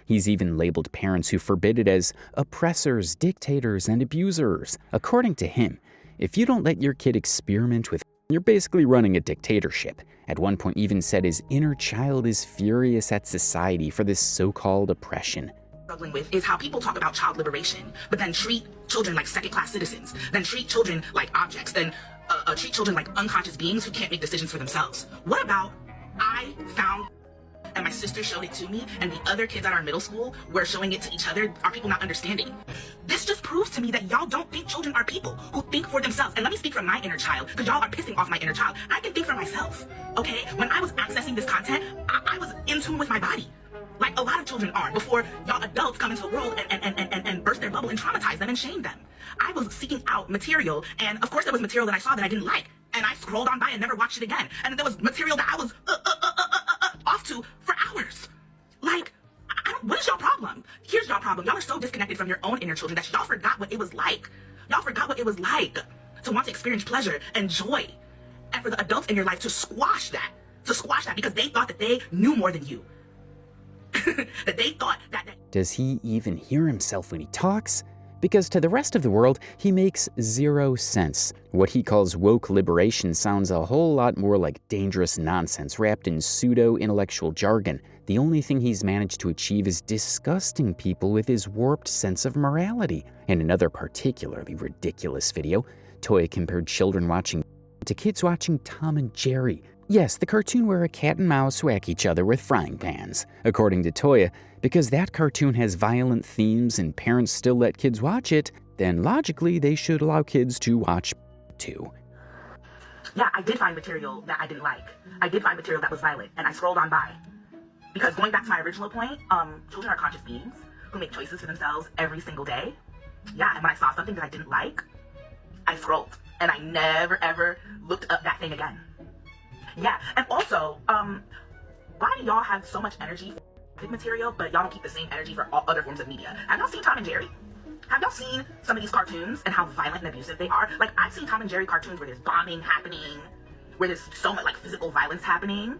He's even labeled parents who forbid it as oppressors, dictators, and abusers. According to him, if you don't let your kid experiment with, you're basically running a dictatorship. At one point even said his inner child is furious at society for this so-called oppression. Struggling with is how people talk about child liberation, but then treat children like second-class citizens, then treat children like objects, then treat children like unconscious beings who can't make decisions for themselves. What about I found, and my sister showed it to me, and the other kids at our middle school were showing it to each other, are people not understanding? This just proves to me that y'all don't think children are people who think for themselves. And let me speak from my inner child, because y'all are pissing off my inner child. I can think for myself, okay? When I was accessing this content, I was in tune with my body. Like a lot of children are, before y'all adults come into the world and burst their bubble and traumatize them and shame them. I was seeking out material, and of course there was material that I saw that I didn't like, and I scrolled on by and never watched it again. And there was material that I was off to for hours. Like, what is y'all problem? Here's y'all problem. Y'all are so disconnected from your own inner children that y'all forgot what it was like. Y'all forgot what it was like to want to experience pleasure and joy. And for the adults in your life to squash that because they thought that they knew more than you. That they thought that... Does he even hear himself when he talks? Because to the rest of the world, he makes zero sense. What he calls woke liberation sounds a whole lot more like dangerous nonsense wrapped in pseudo-intellectual jargon. The only thing he's managed to achieve is disgusting people with his warped sense of morality. In another particularly ridiculous video, Toya compared children watching to kids watching Tom and Jerry. Yes, the cartoon where a cat and mouse whack each other with frying pans. According to Toya, because that cartoon has violent themes and parents still let kids watch it, then logically they should allow kids to watch too. Yeah, I did find material that I didn't like. I did find material that was violent, and I scrolled on by. Because going back to my original point, children are conscious beings who make choices for themselves every single day. Yeah, and when I saw something that I didn't like, I scrolled, and I never ever looked up that thing again. Yeah, and also, why do y'all have so much energy for material, but y'all don't keep the same energy for all other forms of media? Have y'all seen Tom and Jerry? Have y'all seen some of these cartoons and how violent and abusive they are? Like, I've seen Tom and Jerry cartoons where there's bombing happening, where there's so much, like, physical violence happening.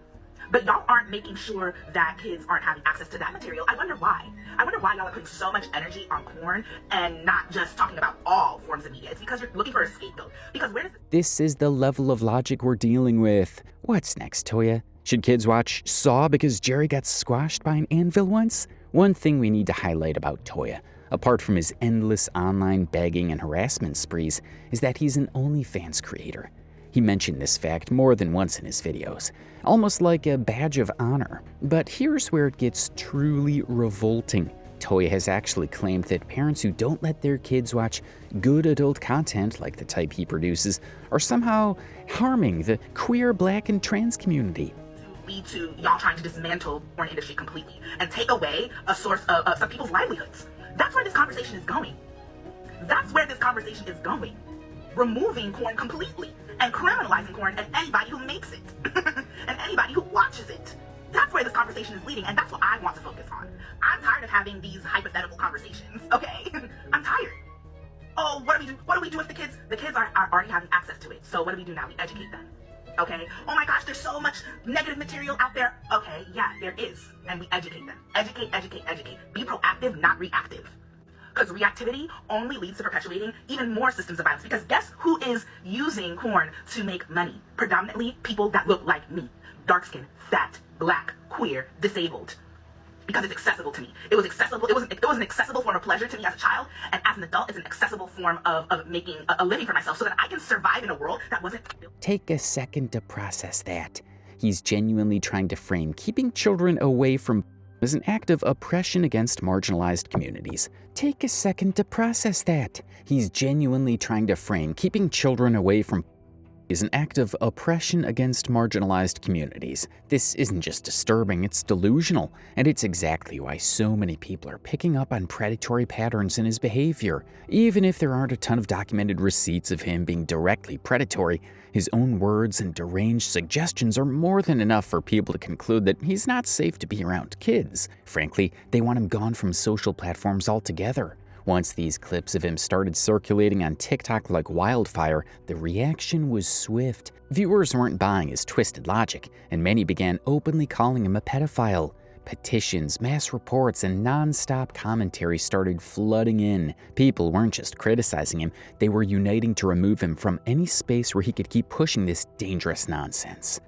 But y'all aren't making sure that kids aren't having access to that material. I wonder why. I wonder why y'all are putting so much energy on porn and not just talking about all forms of media. It's because you're looking for a scapegoat. Because where does This is the level of logic we're dealing with. What's next, Toya? Should kids watch Saw because Jerry got squashed by an anvil once? One thing we need to highlight about Toya, apart from his endless online begging and harassment sprees, is that he's an OnlyFans creator. He mentioned this fact more than once in his videos, almost like a badge of honor. But here's where it gets truly revolting. Toya has actually claimed that parents who don't let their kids watch good adult content, like the type he produces, are somehow harming the queer, black, and trans community. lead to y'all trying to dismantle the porn industry completely and take away a source of some people's livelihoods? That's where this conversation is going. That's where this conversation is going. Removing porn completely and criminalizing porn and anybody who makes it and anybody who watches it. That's where this conversation is leading, and that's what I want to focus on. I'm tired of having these hypothetical conversations, okay? I'm tired. Oh, what do we do? What do we do if the kids are already having access to it? So what do we do now? We educate them. Okay? Oh my gosh, there's so much negative material out there. Okay, yeah, there is. And we educate them. Educate, educate, educate. Be proactive, not reactive. Because reactivity only leads to perpetuating even more systems of violence. Because guess who is using porn to make money? Predominantly people that look like me. Dark-skinned, fat, black, queer, disabled. Because it's accessible to me. It was accessible. It was an accessible form of pleasure to me as a child, and as an adult, it's an accessible form of making a living for myself, so that I can survive in a world that wasn't built. Take a second to process that. He's genuinely trying to frame keeping children away from as an act of oppression against marginalized communities. Take a second to process that. He's genuinely trying to frame keeping children away from is an act of oppression against marginalized communities. This isn't just disturbing, it's delusional, and it's exactly why so many people are picking up on predatory patterns in his behavior. Even if there aren't a ton of documented receipts of him being directly predatory, his own words and deranged suggestions are more than enough for people to conclude that he's not safe to be around kids. Frankly, they want him gone from social platforms altogether. Once these clips of him started circulating on TikTok like wildfire, the reaction was swift. Viewers weren't buying his twisted logic, and many began openly calling him a pedophile. Petitions, mass reports, and non-stop commentary started flooding in. People weren't just criticizing him, they were uniting to remove him from any space where he could keep pushing this dangerous nonsense.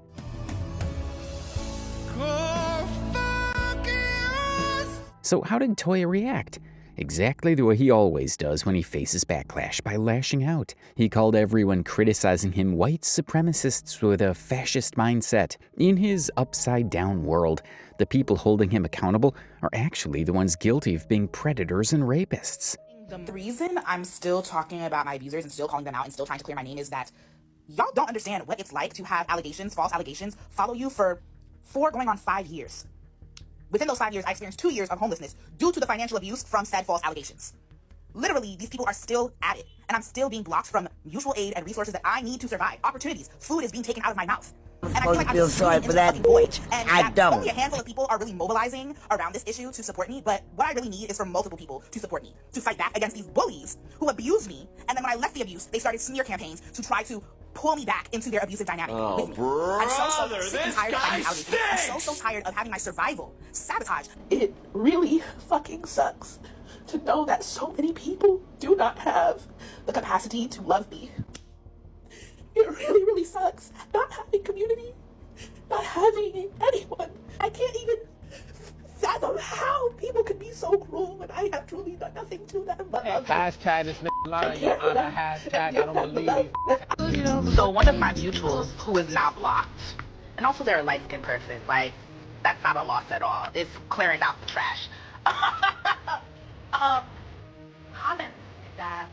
So how did Toya react? Exactly the way he always does when he faces backlash, by lashing out. He called everyone criticizing him white supremacists with a fascist mindset. In his upside-down world, the people holding him accountable are actually the ones guilty of being predators and rapists. The reason I'm still talking about my abusers and still calling them out and still trying to clear my name is that y'all don't understand what it's like to have allegations, false allegations, follow you for 4 going on 5 years. Within those 5 years, I experienced 2 years of homelessness due to the financial abuse from said false allegations. Literally, these people are still at it, and I'm still being blocked from mutual aid and resources that I need to survive. Opportunities, food is being taken out of my mouth. And I feel like I'm just sorry for that void. And I don't. Only a handful of people are really mobilizing around this issue to support me, but what I really need is for multiple people to support me, to fight back against these bullies who abused me, and then when I left the abuse, they started smear campaigns to try to pull me back into their abusive dynamic with me. I'm so sick and tired of fighting allegations. I'm so tired of having my survival sabotaged. It really fucking sucks to know that so many people do not have the capacity to love me. It really, really sucks not having community, not having anyone. I can't even fathom how people can be so cruel when I have truly done nothing to them. Hashtag this nigga lying, your honor. Hashtag I don't believe you. So one of my mutuals who is now blocked, and also they're a light-skinned person, like, that's not a loss at all. It's clearing out the trash. Comment that,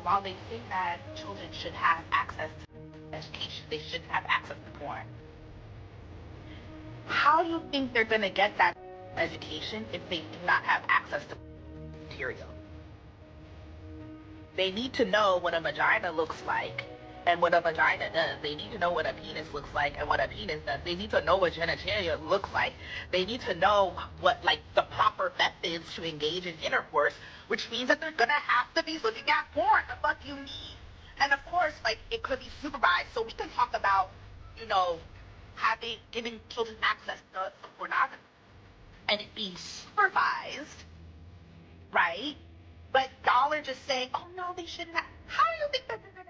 while they think that children should have access to education, they shouldn't have access to porn. How do you think they're gonna get that education if they do not have access to material? They need to know what a vagina looks like and what a vagina does. They need to know what a penis looks like and what a penis does. They need to know what genitalia looks like. They need to know what, the proper methods to engage in intercourse, which means that they're gonna have to be looking at porn. The fuck you need? And of course, it could be supervised. So we can talk about, giving children access to pornography and it being supervised, right? But y'all are just saying, oh no, they shouldn't have. How do you think that they're gonna?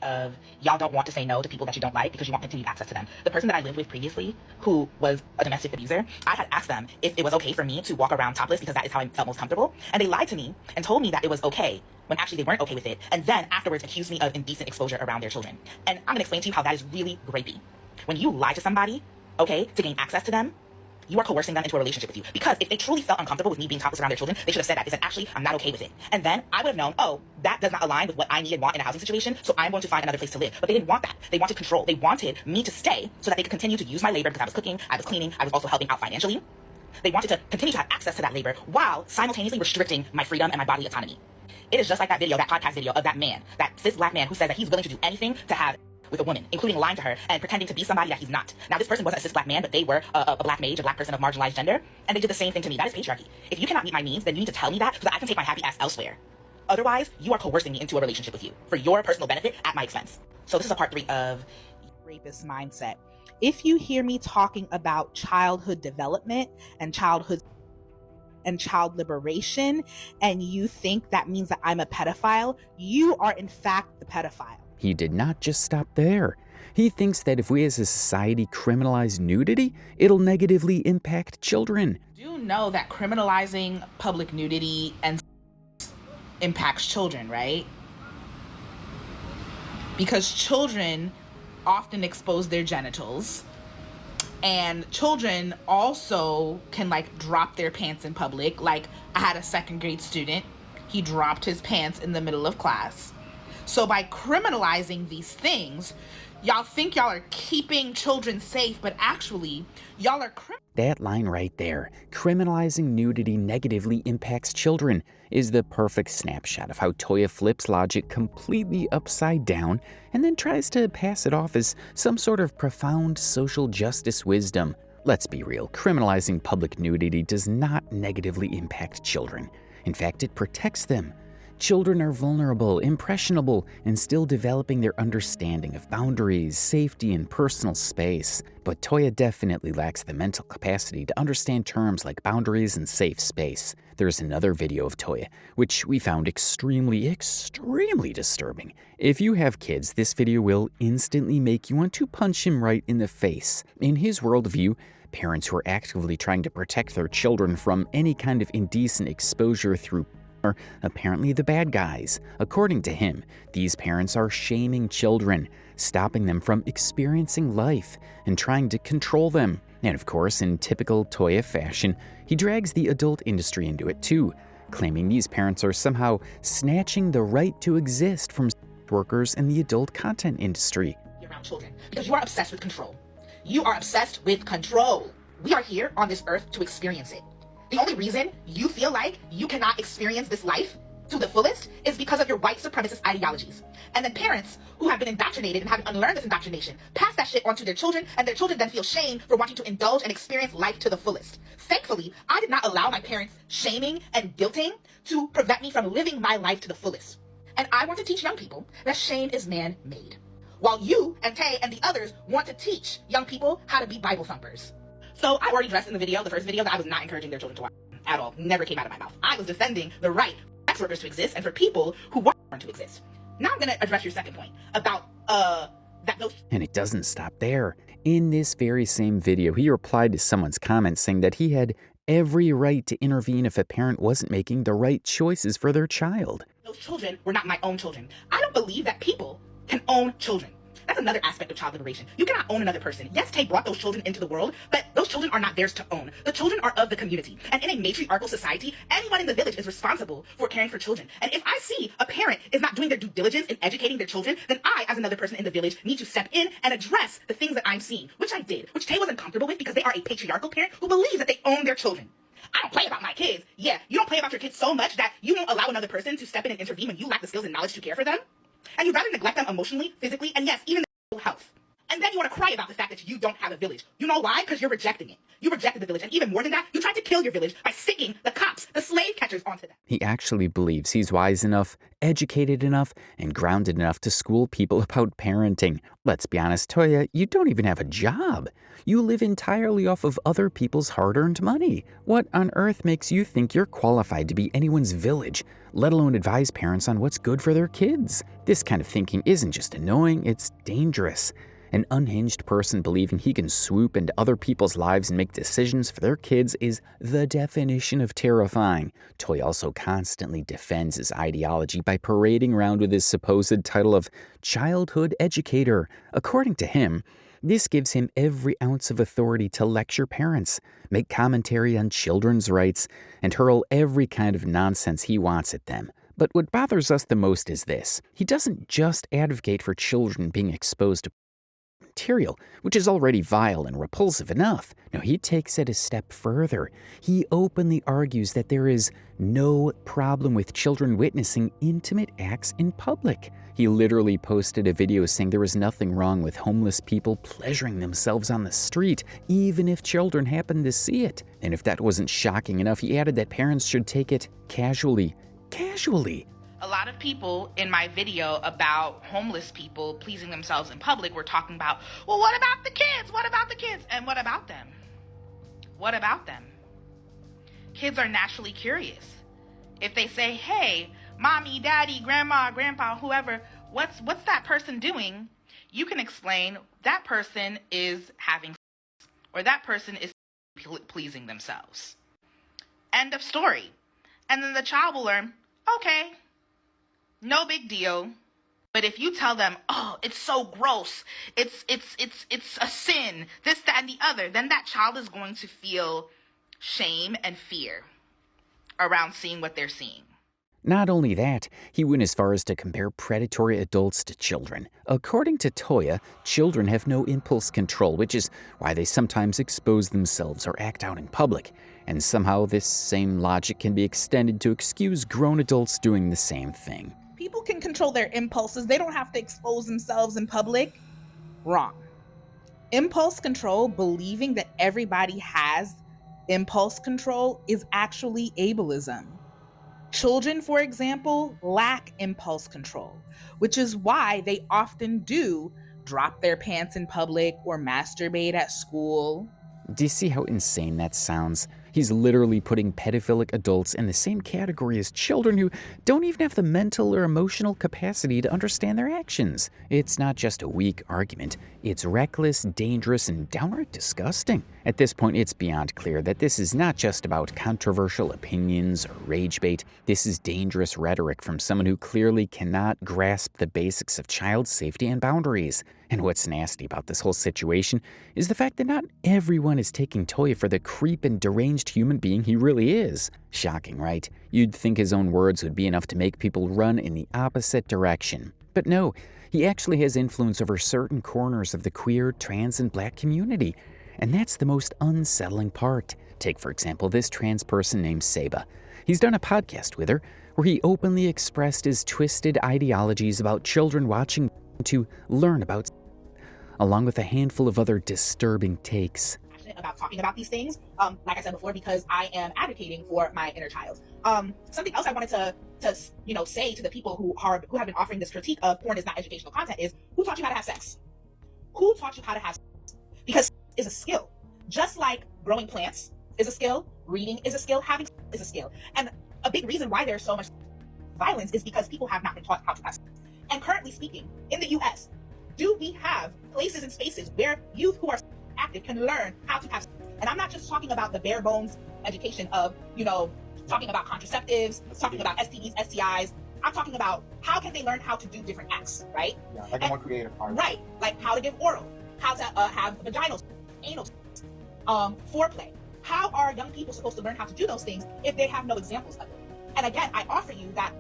Of y'all don't want to say no to people that you don't like because you want continued access to them. The person that I lived with previously, who was a domestic abuser, I had asked them if it was okay for me to walk around topless because that is how I felt most comfortable, and they lied to me and told me that it was okay when actually they weren't okay with it, and then afterwards accused me of indecent exposure around their children. And I'm gonna explain to you how that is really rapey. When you lie to somebody, okay, to gain access to them, you are coercing them into a relationship with you. Because if they truly felt uncomfortable with me being topless around their children, they should have said that. They said, actually, I'm not okay with it. And then I would have known, oh, that does not align with what I need and want in a housing situation, so I'm going to find another place to live. But they didn't want that. They wanted control. They wanted me to stay so that they could continue to use my labor because I was cooking, I was cleaning, I was also helping out financially. They wanted to continue to have access to that labor while simultaneously restricting my freedom and my bodily autonomy. It is just like that video, that podcast video of that man, that cis black man who says that he's willing to do anything to have with a woman, including lying to her and pretending to be somebody that he's not. Now, this person wasn't a cis black man, but they were a black mage, a black person of marginalized gender, and they did the same thing to me. That is patriarchy. If you cannot meet my needs, then you need to tell me that so that I can take my happy ass elsewhere. Otherwise, you are coercing me into a relationship with you for your personal benefit at my expense. So this is a part 3 of Rapist mindset. If you hear me talking about childhood development and child liberation, and you think that means that I'm a pedophile, you are in fact the pedophile. He did not just stop there. He thinks that if we as a society criminalize nudity, it'll negatively impact children. You know that criminalizing public nudity and impacts children, right? Because children often expose their genitals, and children also can drop their pants in public. Like, I had a 2nd grade student, he dropped his pants in the middle of class. So by criminalizing these things, y'all think y'all are keeping children safe, but actually, y'all are That line right there, criminalizing nudity negatively impacts children, is the perfect snapshot of how Toya flips logic completely upside down and then tries to pass it off as some sort of profound social justice wisdom. Let's be real, criminalizing public nudity does not negatively impact children. In fact, it protects them. Children are vulnerable, impressionable, and still developing their understanding of boundaries, safety, and personal space. But Toya definitely lacks the mental capacity to understand terms like boundaries and safe space. There's another video of Toya, which we found extremely disturbing. If you have kids, this video will instantly make you want to punch him right in the face. In his worldview, parents who are actively trying to protect their children from any kind of indecent exposure through are apparently the bad guys. According to him, these parents are shaming children, stopping them from experiencing life, and trying to control them. And of course, in typical Toya fashion, he drags the adult industry into it too, claiming these parents are somehow snatching the right to exist from workers in the adult content industry. Around children, because you are obsessed with control. You are obsessed with control. We are here on this earth to experience it. The only reason you feel like you cannot experience this life to the fullest is because of your white supremacist ideologies. And then parents who have been indoctrinated and have unlearned this indoctrination pass that shit onto their children, and their children then feel shame for wanting to indulge and experience life to the fullest. Thankfully, I did not allow my parents' shaming and guilting to prevent me from living my life to the fullest. And I want to teach young people that shame is man-made. While you and Tay and the others want to teach young people how to be Bible thumpers. So I already addressed in the video, the first video, that I was not encouraging their children to watch at all. Never came out of my mouth. I was defending the right for sex workers to exist and for people who want to exist. Now I'm going to address your second point about that those... And it doesn't stop there. In this very same video, he replied to someone's comment saying that he had every right to intervene if a parent wasn't making the right choices for their child. Those children were not my own children. I don't believe that people can own children. That's another aspect of child liberation. You cannot own another person. Yes, Tay brought those children into the world, but those children are not theirs to own. The children are of the community. And in a matriarchal society, anyone in the village is responsible for caring for children. And if I see a parent is not doing their due diligence in educating their children, then I, as another person in the village, need to step in and address the things that I'm seeing, which I did, which Tay wasn't comfortable with because they are a patriarchal parent who believes that they own their children. I don't play about my kids. Yeah, you don't play about your kids so much that you won't allow another person to step in and intervene when you lack the skills and knowledge to care for them. And you'd rather neglect them emotionally, physically, and yes, even their mental health. And then you want to cry about the fact that you don't have a village. You know why? Because you're rejecting it. You rejected the village. And even more than that, you tried to kill your village by sticking the cops, the slave catchers, onto them. He actually believes he's wise enough, educated enough, and grounded enough to school people about parenting. Let's be honest, Toya, you don't even have a job. You live entirely off of other people's hard-earned money. What on earth makes you think you're qualified to be anyone's village, let alone advise parents on what's good for their kids? This kind of thinking isn't just annoying, it's dangerous. An unhinged person believing he can swoop into other people's lives and make decisions for their kids is the definition of terrifying. Toy also constantly defends his ideology by parading around with his supposed title of childhood educator. According to him, this gives him every ounce of authority to lecture parents, make commentary on children's rights, and hurl every kind of nonsense he wants at them. But what bothers us the most is this. He doesn't just advocate for children being exposed to material, which is already vile and repulsive enough. No, he takes it a step further. He openly argues that there is no problem with children witnessing intimate acts in public. He literally posted a video saying there was nothing wrong with homeless people pleasuring themselves on the street, even if children happened to see it. And if that wasn't shocking enough, he added that parents should take it casually. Casually. A lot of people in my video about homeless people pleasing themselves in public were talking about, well, what about the kids? What about the kids? And what about them? What about them? Kids are naturally curious. If they say, hey, mommy, daddy, grandma, grandpa, whoever, what's that person doing? You can explain that person is having sex, or that person is pleasing themselves. End of story. And then the child will learn, okay, no big deal. But if you tell them, oh, it's so gross, it's a sin, this, that, and the other, then that child is going to feel shame and fear around seeing what they're seeing. Not only that, he went as far as to compare predatory adults to children. According to Toya, children have no impulse control, which is why they sometimes expose themselves or act out in public. And somehow this same logic can be extended to excuse grown adults doing the same thing. People can control their impulses. They don't have to expose themselves in public. Wrong. Impulse control, believing that everybody has impulse control, is actually ableism. Children, for example, lack impulse control, which is why they often do drop their pants in public or masturbate at school. Do you see how insane that sounds? He's literally putting pedophilic adults in the same category as children who don't even have the mental or emotional capacity to understand their actions. It's not just a weak argument. It's reckless, dangerous, and downright disgusting. At this point, it's beyond clear that this is not just about controversial opinions or rage bait. This is dangerous rhetoric from someone who clearly cannot grasp the basics of child safety and boundaries. And what's nasty about this whole situation is the fact that not everyone is taking Toya for the creep and deranged human being he really is. Shocking, right? You'd think his own words would be enough to make people run in the opposite direction. But no, he actually has influence over certain corners of the queer, trans, and black community. And that's the most unsettling part. Take, for example, this trans person named Seba. He's done a podcast with her where he openly expressed his twisted ideologies about children watching to learn about, along with a handful of other disturbing takes. About talking about these things, like I said before, because I am advocating for my inner child. Something else I wanted to say to the people who have been offering this critique of porn is not educational content is, who taught you how to have sex? Who taught you how to have sex? Because sex is a skill. Just like growing plants is a skill, reading is a skill, having sex is a skill. And a big reason why there's so much violence is because people have not been taught how to have sex. And currently speaking, in the US, do we have places and spaces where youth who are active can learn how to have sex? And I'm not just talking about the bare bones education of, talking about contraceptives, talking about STDs, STIs. I'm talking about how can they learn how to do different acts, right? Yeah, like a more creative part. Right, like how to give oral, how to have vaginal, anal, foreplay. How are young people supposed to learn how to do those things if they have no examples of it? And again, I offer you that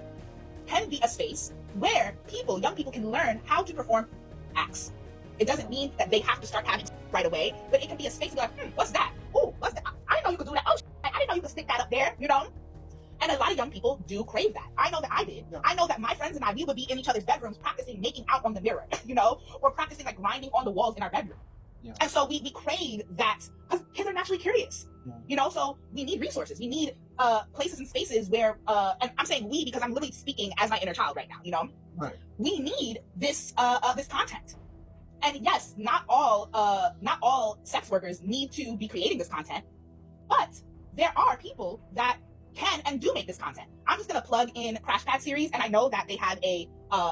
can be a space where young people can learn how to perform acts. It doesn't mean that they have to start having right away, but it can be a space to be like, what's that? Oh, what's that? I didn't know you could do that. Oh, I didn't know you could stick that up there, And a lot of young people do crave that. I know that I did. I know that my friends and I, we would be in each other's bedrooms practicing making out on the mirror, or practicing like grinding on the walls in our bedroom. Yeah. And so we crave that because kids are naturally curious, so we need resources. We need places and spaces where, and I'm saying we because I'm literally speaking as my inner child right now, Right. We need this content. And yes, not all sex workers need to be creating this content, but there are people that can and do make this content. I'm just gonna plug in Crash Pad series, and I know that they have a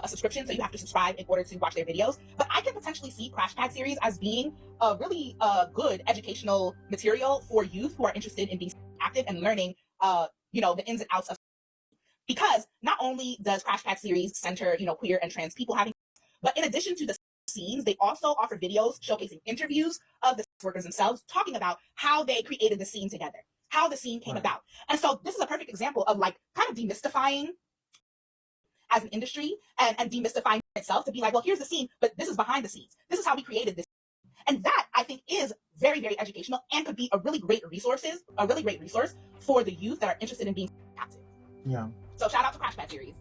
subscription, so you have to subscribe in order to watch their videos. But I can potentially see Crash Pad series as being a really good educational material for youth who are interested in being active and learning, the ins and outs of. Because not only does Crash Pad series center, queer and trans people having, but in addition to the scenes, they also offer videos showcasing interviews of the sex workers themselves, talking about how they created the scene together, how the scene came about. And so this is a perfect example of like kind of demystifying as an industry and demystifying itself to be like, well, here's the scene, but this is behind the scenes. This is how we created this. And that I think is very, very educational and could be a really great resource for the youth that are interested in being active. Yeah. So shout out to Crash Pad series.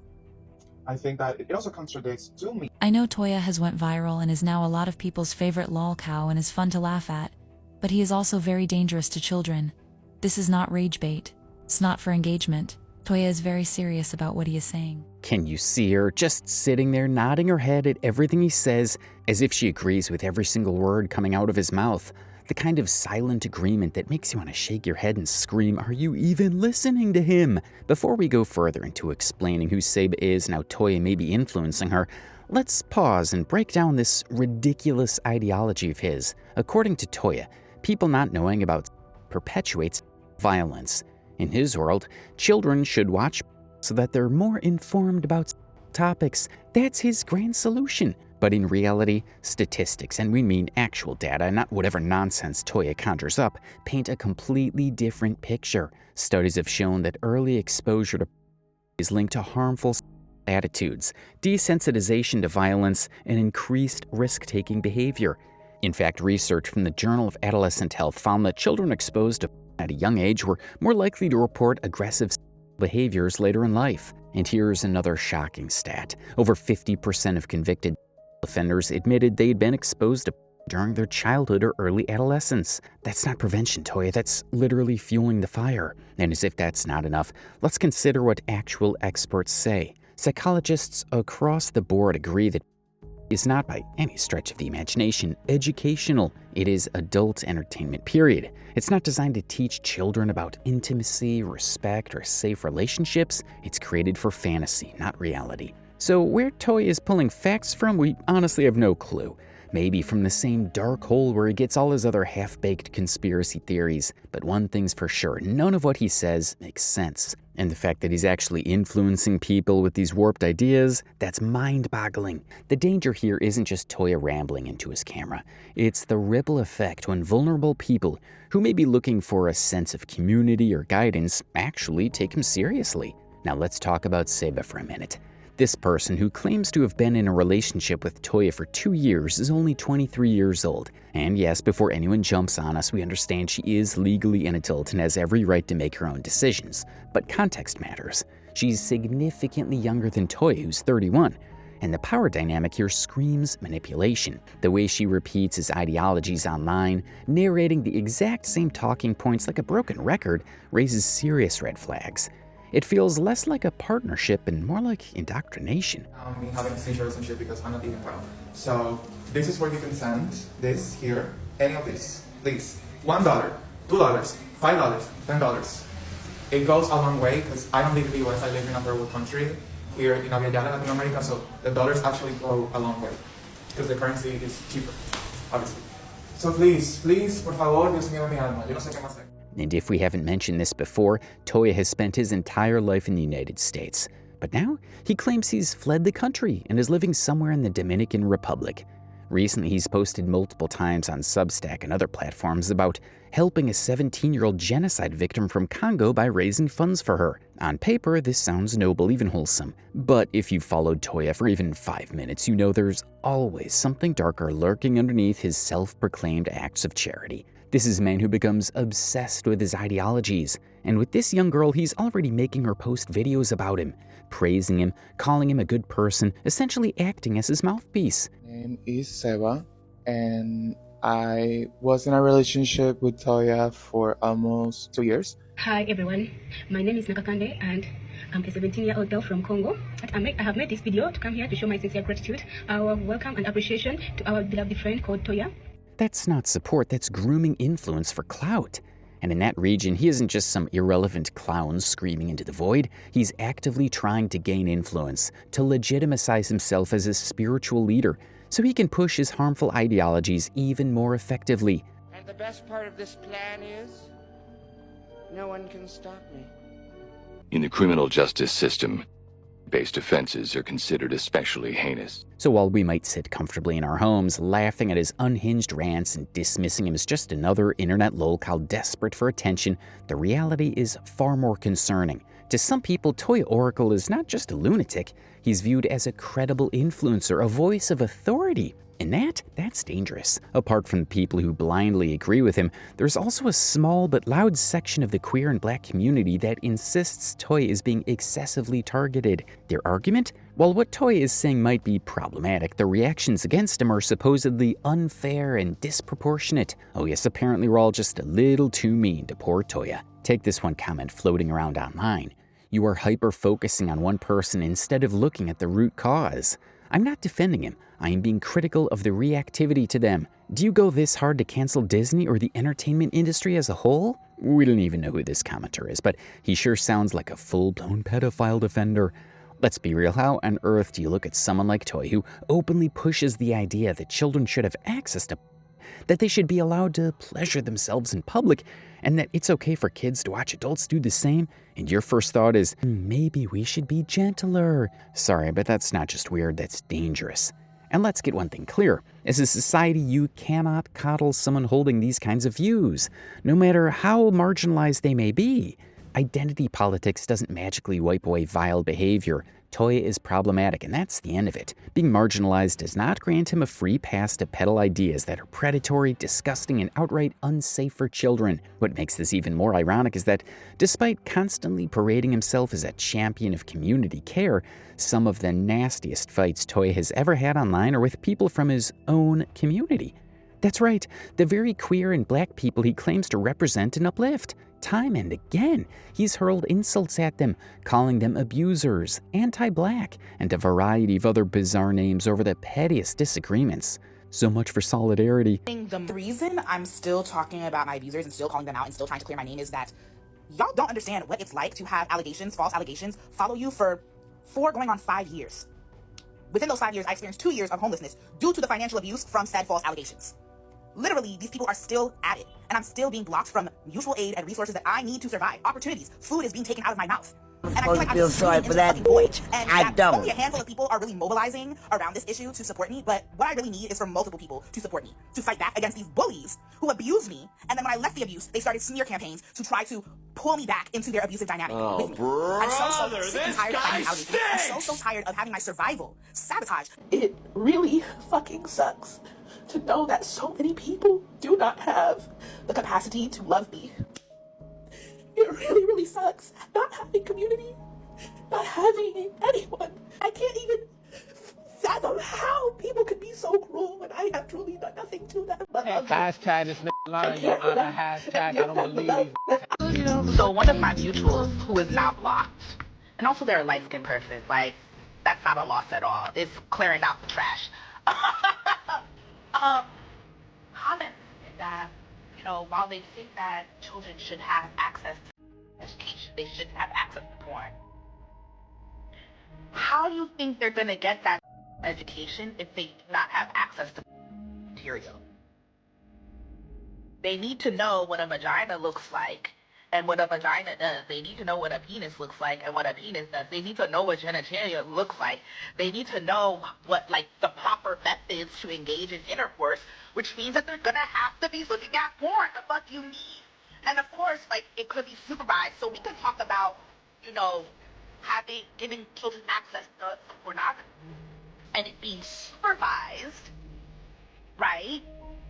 I think that it also contradicts to me. I know Toya has went viral and is now a lot of people's favorite lolcow and is fun to laugh at, but he is also very dangerous to children. This is not rage bait. It's not for engagement. Toya is very serious about what he is saying. Can you see her just sitting there nodding her head at everything he says as if she agrees with every single word coming out of his mouth? The kind of silent agreement that makes you want to shake your head and scream, "Are you even listening to him?" Before we go further into explaining who Seba is and how Toya may be influencing her, let's pause and break down this ridiculous ideology of his. According to Toya, people not knowing about perpetuates violence. In his world, children should watch so that they're more informed about topics. That's his grand solution. But in reality, statistics, and we mean actual data, not whatever nonsense Toya conjures up, paint a completely different picture. Studies have shown that early exposure to is linked to harmful attitudes, desensitization to violence, and increased risk-taking behavior. In fact, research from the Journal of Adolescent Health found that children exposed to at a young age were more likely to report aggressive behaviors later in life. And here's another shocking stat. Over 50% of convicted offenders admitted they'd been exposed to during their childhood or early adolescence. That's not prevention, Toya. That's literally fueling the fire. And as if that's not enough, let's consider what actual experts say. Psychologists across the board agree that is not by any stretch of the imagination educational. It is adult entertainment, period. It's not designed to teach children about intimacy, respect, or safe relationships. It's created for fantasy, not reality. So where Toya is pulling facts from, we honestly have no clue. Maybe from the same dark hole where he gets all his other half-baked conspiracy theories. But one thing's for sure, none of what he says makes sense. And the fact that he's actually influencing people with these warped ideas, that's mind-boggling. The danger here isn't just Toya rambling into his camera. It's the ripple effect when vulnerable people who may be looking for a sense of community or guidance actually take him seriously. Now let's talk about Seba for a minute. This person, who claims to have been in a relationship with Toya for 2 years, is only 23 years old. And yes, before anyone jumps on us, we understand she is legally an adult and has every right to make her own decisions. But context matters. She's significantly younger than Toya, who's 31. And the power dynamic here screams manipulation. The way she repeats his ideologies online, narrating the exact same talking points like a broken record, raises serious red flags. It feels less like a partnership and more like indoctrination. Me having a stage relationship because I'm not eating well. So this is where you can send this here, any of this, please. $1, $2, $5, $10. It goes a long way because I don't live in the US, I live in a third world country here in Latin America, so the dollars actually go a long way because the currency is cheaper, obviously. So please, por favor, Dios mío, mi alma, yo no sé qué más hacer. And if we haven't mentioned this before, Toya has spent his entire life in the United States. But now, he claims he's fled the country and is living somewhere in the Dominican Republic. Recently, he's posted multiple times on Substack and other platforms about helping a 17-year-old genocide victim from Congo by raising funds for her. On paper, this sounds noble, even wholesome. But if you've followed Toya for even 5 minutes, you know there's always something darker lurking underneath his self-proclaimed acts of charity. This is a man who becomes obsessed with his ideologies, and with this young girl, he's already making her post videos about him, praising him, calling him a good person, essentially acting as his mouthpiece. My name is Seba, and I was in a relationship with Toya for almost 2 years. Hi everyone, my name is Nakakande and I'm a 17-year-old girl from Congo. I have made this video to come here to show my sincere gratitude, our welcome and appreciation to our beloved friend called Toya. That's not support, that's grooming influence for clout. And in that region, he isn't just some irrelevant clown screaming into the void. He's actively trying to gain influence, to legitimize himself as a spiritual leader, so he can push his harmful ideologies even more effectively. And the best part of this plan is, no one can stop me. In the criminal justice system, based offenses are considered especially heinous. So while we might sit comfortably in our homes, laughing at his unhinged rants and dismissing him as just another internet lolcow desperate for attention, the reality is far more concerning. To some people, Toya Oracle is not just a lunatic, he's viewed as a credible influencer, a voice of authority. And that's dangerous. Apart from the people who blindly agree with him, there's also a small but loud section of the queer and black community that insists Toya is being excessively targeted. Their argument? While what Toya is saying might be problematic, the reactions against him are supposedly unfair and disproportionate. Oh yes, apparently we're all just a little too mean to poor Toya. Take this one comment floating around online. You are hyper-focusing on one person instead of looking at the root cause. I'm not defending him. I am being critical of the reactivity to them. Do you go this hard to cancel Disney or the entertainment industry as a whole? We don't even know who this commenter is, but he sure sounds like a full-blown pedophile defender. Let's be real, how on earth do you look at someone like Toy who openly pushes the idea that children should have access to, that they should be allowed to pleasure themselves in public, and that it's okay for kids to watch adults do the same, and your first thought is, maybe we should be gentler. Sorry, but that's not just weird, that's dangerous. And let's get one thing clear. As a society, you cannot coddle someone holding these kinds of views, no matter how marginalized they may be. Identity politics doesn't magically wipe away vile behavior. Toya is problematic, and that's the end of it. Being marginalized does not grant him a free pass to peddle ideas that are predatory, disgusting, and outright unsafe for children. What makes this even more ironic is that, despite constantly parading himself as a champion of community care, some of the nastiest fights Toya has ever had online are with people from his own community. That's right, the very queer and black people he claims to represent and uplift. Time and again, he's hurled insults at them, calling them abusers, anti-black, and a variety of other bizarre names over the pettiest disagreements. So much for solidarity. The reason I'm still talking about my abusers and still calling them out and still trying to clear my name is that y'all don't understand what it's like to have allegations, false allegations, follow you for 4 going on 5 years. Within those 5 years, I experienced 2 years of homelessness due to the financial abuse from said false allegations. Literally, these people are still at it, and I'm still being blocked from mutual aid and resources that I need to survive. Opportunities, food is being taken out of my mouth. And I feel like I'm just sorry for that, void. And I don't. Only a handful of people are really mobilizing around this issue to support me, but what I really need is for multiple people to support me, to fight back against these bullies who abused me, and then when I left the abuse, they started smear campaigns to try to pull me back into their abusive dynamic with me. I'm so sick and tired of fighting allegations. I'm so tired of having my survival sabotaged. It really fucking sucks to know that so many people do not have the capacity to love me. It really, really sucks not having community, not having anyone. I can't even fathom how people could be so cruel when I have truly done nothing to them. Hashtag this nigga lying, Your Honor. Hashtag I don't believe these. So one of my mutuals who is now blocked, and also they're a light-skinned person, like, that's not a loss at all. It's clearing out the trash. Comments that, while they think that children should have access to education, they shouldn't have access to porn. How do you think they're going to get that education if they do not have access to material? They need to know what a vagina looks like and what a vagina does. They need to know what a penis looks like and what a penis does. They need to know what genitalia looks like. They need to know what, the proper methods to engage in intercourse, which means that they're gonna have to be looking at porn. The fuck you need? And of course, it could be supervised. So we can talk about, giving children access to pornography and it being supervised, right?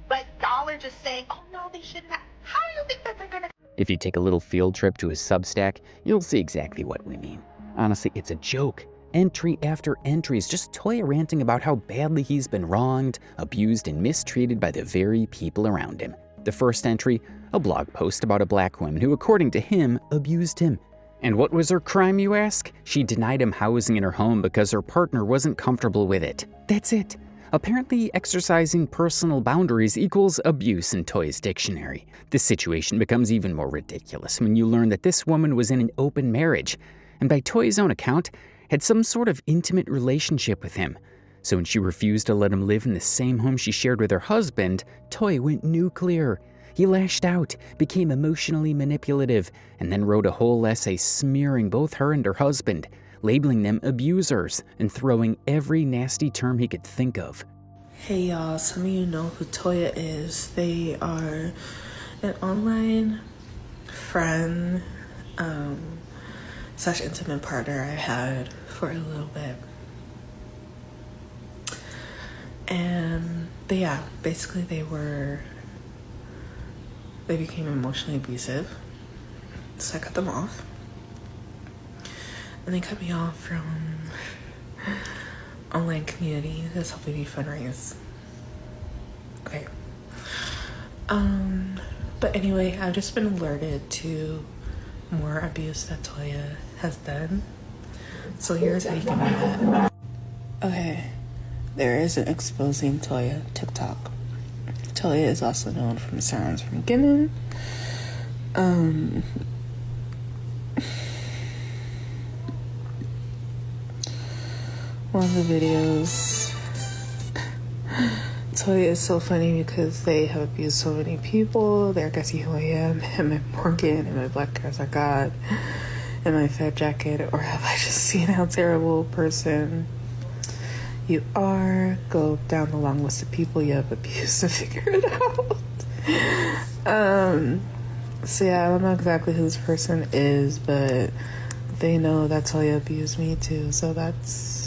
But y'all are just saying, oh no, they shouldn't have. How do you think that they're gonna? If you take a little field trip to his Substack, you'll see exactly what we mean. Honestly, it's a joke. Entry after entry is just Toya ranting about how badly he's been wronged, abused, and mistreated by the very people around him. The first entry, a blog post about a black woman who, according to him, abused him. And what was her crime, you ask? She denied him housing in her home because her partner wasn't comfortable with it. That's it. Apparently, exercising personal boundaries equals abuse in Toya's dictionary. This situation becomes even more ridiculous when you learn that this woman was in an open marriage, and by Toya's own account, had some sort of intimate relationship with him. So when she refused to let him live in the same home she shared with her husband, Toya went nuclear. He lashed out, became emotionally manipulative, and then wrote a whole essay smearing both her and her husband, labeling them abusers and throwing every nasty term he could think of. Hey y'all, some of you know who Toya is. They are an online friend, / intimate partner I had for a little bit. And basically they became emotionally abusive. So I cut them off. And they cut me off from online community that's helping me fundraise. Okay. But anyway, I've just been alerted to more abuse that Toya has done. So here's how you can do that. Okay. There is an Exposing Toya TikTok. Toya is also known from Sounds from Gimmon. One of the videos, Toya is so funny because they have abused so many people. They're guessing who I am, am I Morgan, am I Black as I got, am I Fat Jacket, or have I just seen how terrible a person you are? Go down the long list of people you have abused to figure it out. So yeah, I don't know exactly who this person is, but they know that Toya abused me too, so that's...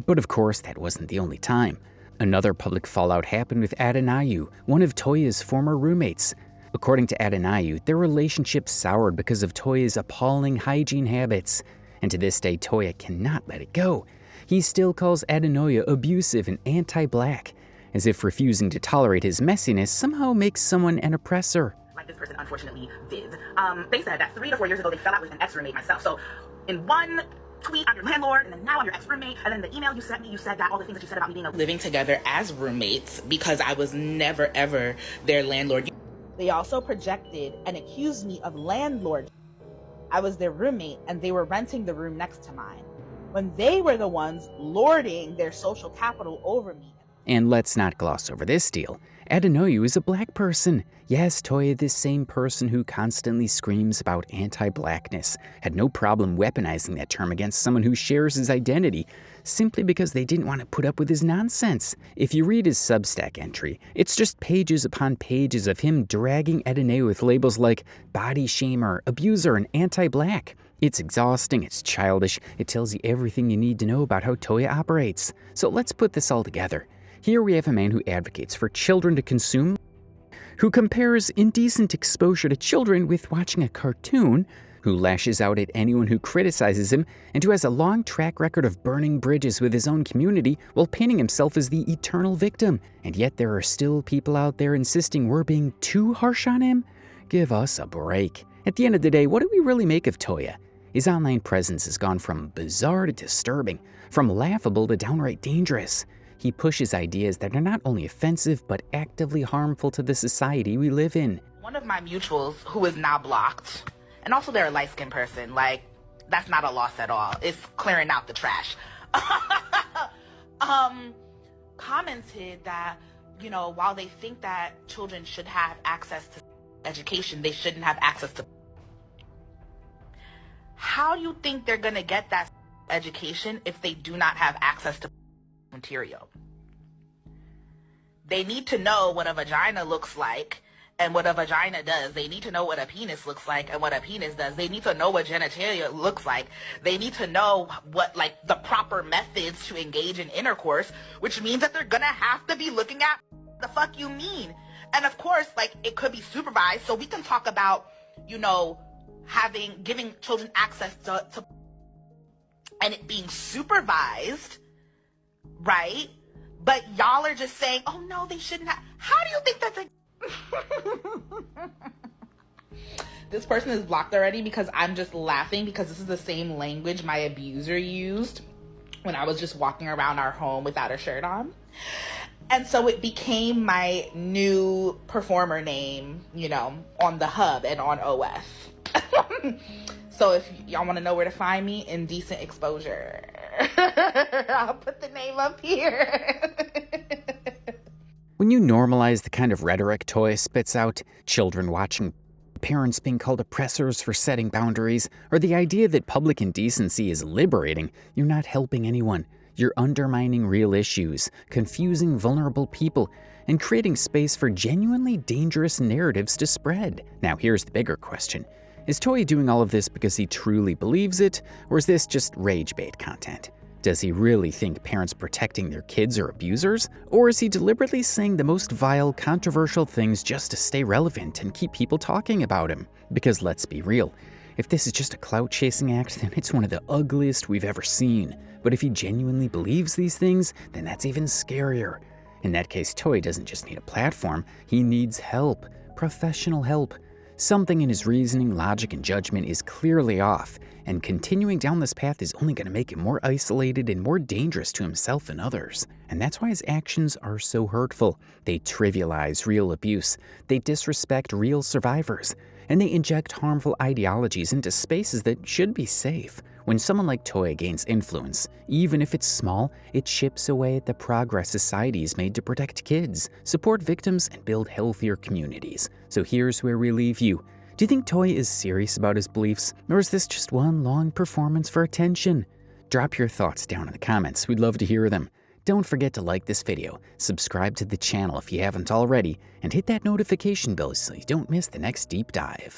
But of course, that wasn't the only time. Another public fallout happened with Adanayu, one of Toya's former roommates. According to Adanayu, their relationship soured because of Toya's appalling hygiene habits. And to this day, Toya cannot let it go. He still calls Adenoya abusive and anti-black, as if refusing to tolerate his messiness somehow makes someone an oppressor. Like this person unfortunately did. They said that 3 to 4 years ago they fell out with an ex-roommate myself. So in one tweet, I'm your landlord, and then now I'm your ex-roommate, and then the email you sent me, you said that all the things that you said about me being living together as roommates because I was never ever their landlord. They also projected and accused me of landlord. I was their roommate and they were renting the room next to mine, when they were the ones lording their social capital over me. And let's not gloss over this deal. Adenoyu is a black person. Yes, Toya, this same person who constantly screams about anti-blackness, had no problem weaponizing that term against someone who shares his identity, simply because they didn't want to put up with his nonsense. If you read his Substack entry, it's just pages upon pages of him dragging Adenoyu with labels like body shamer, abuser, and anti-black. It's exhausting, it's childish, it tells you everything you need to know about how Toya operates. So let's put this all together. Here we have a man who advocates for children to consume, who compares indecent exposure to children with watching a cartoon, who lashes out at anyone who criticizes him, and who has a long track record of burning bridges with his own community while painting himself as the eternal victim. And yet there are still people out there insisting we're being too harsh on him? Give us a break. At the end of the day, what do we really make of Toya? His online presence has gone from bizarre to disturbing, from laughable to downright dangerous. He pushes ideas that are not only offensive, but actively harmful to the society we live in. One of my mutuals who is now blocked, and also they're a light-skinned person, like, that's not a loss at all. It's clearing out the trash. Commented that, you know, while they think that children should have access to education, they shouldn't have access to... How do you think they're gonna get that education if they do not have access to material? They need to know what a vagina looks like and what a vagina does. They need to know what a penis looks like and what a penis does. They need to know what genitalia looks like. They need to know what, like, the proper methods to engage in intercourse, which means that they're gonna have to be looking at the fuck you mean. And of course, like, it could be supervised. So we can talk about, you know, giving children access to and it being supervised, right? But y'all are just saying, oh no, they shouldn't have. How do you think that's a... This person is blocked already because I'm just laughing because this is the same language my abuser used when I was just walking around our home without a shirt on. And so it became my new performer name, you know, on the hub and on OF. So if y'all want to know where to find me, Indecent Exposure. I'll put the name up here. When you normalize the kind of rhetoric Toya spits out, children watching, parents being called oppressors for setting boundaries, or the idea that public indecency is liberating, you're not helping anyone. You're undermining real issues, confusing vulnerable people, and creating space for genuinely dangerous narratives to spread. Now here's the bigger question. Is Toya doing all of this because he truly believes it, or is this just rage bait content? Does he really think parents protecting their kids are abusers? Or is he deliberately saying the most vile, controversial things just to stay relevant and keep people talking about him? Because let's be real, if this is just a clout-chasing act, then it's one of the ugliest we've ever seen. But if he genuinely believes these things, then that's even scarier. In that case, Toya doesn't just need a platform, he needs help. Professional help. Something in his reasoning, logic, and judgment is clearly off, and continuing down this path is only going to make him more isolated and more dangerous to himself and others. And that's why his actions are so hurtful. They trivialize real abuse, they disrespect real survivors, and they inject harmful ideologies into spaces that should be safe. When someone like Toya gains influence, even if it's small, it chips away at the progress society's made to protect kids, support victims, and build healthier communities. So here's where we leave you. Do you think Toya is serious about his beliefs, or is this just one long performance for attention? Drop your thoughts down in the comments, we'd love to hear them. Don't forget to like this video, subscribe to the channel if you haven't already, and hit that notification bell so you don't miss the next deep dive.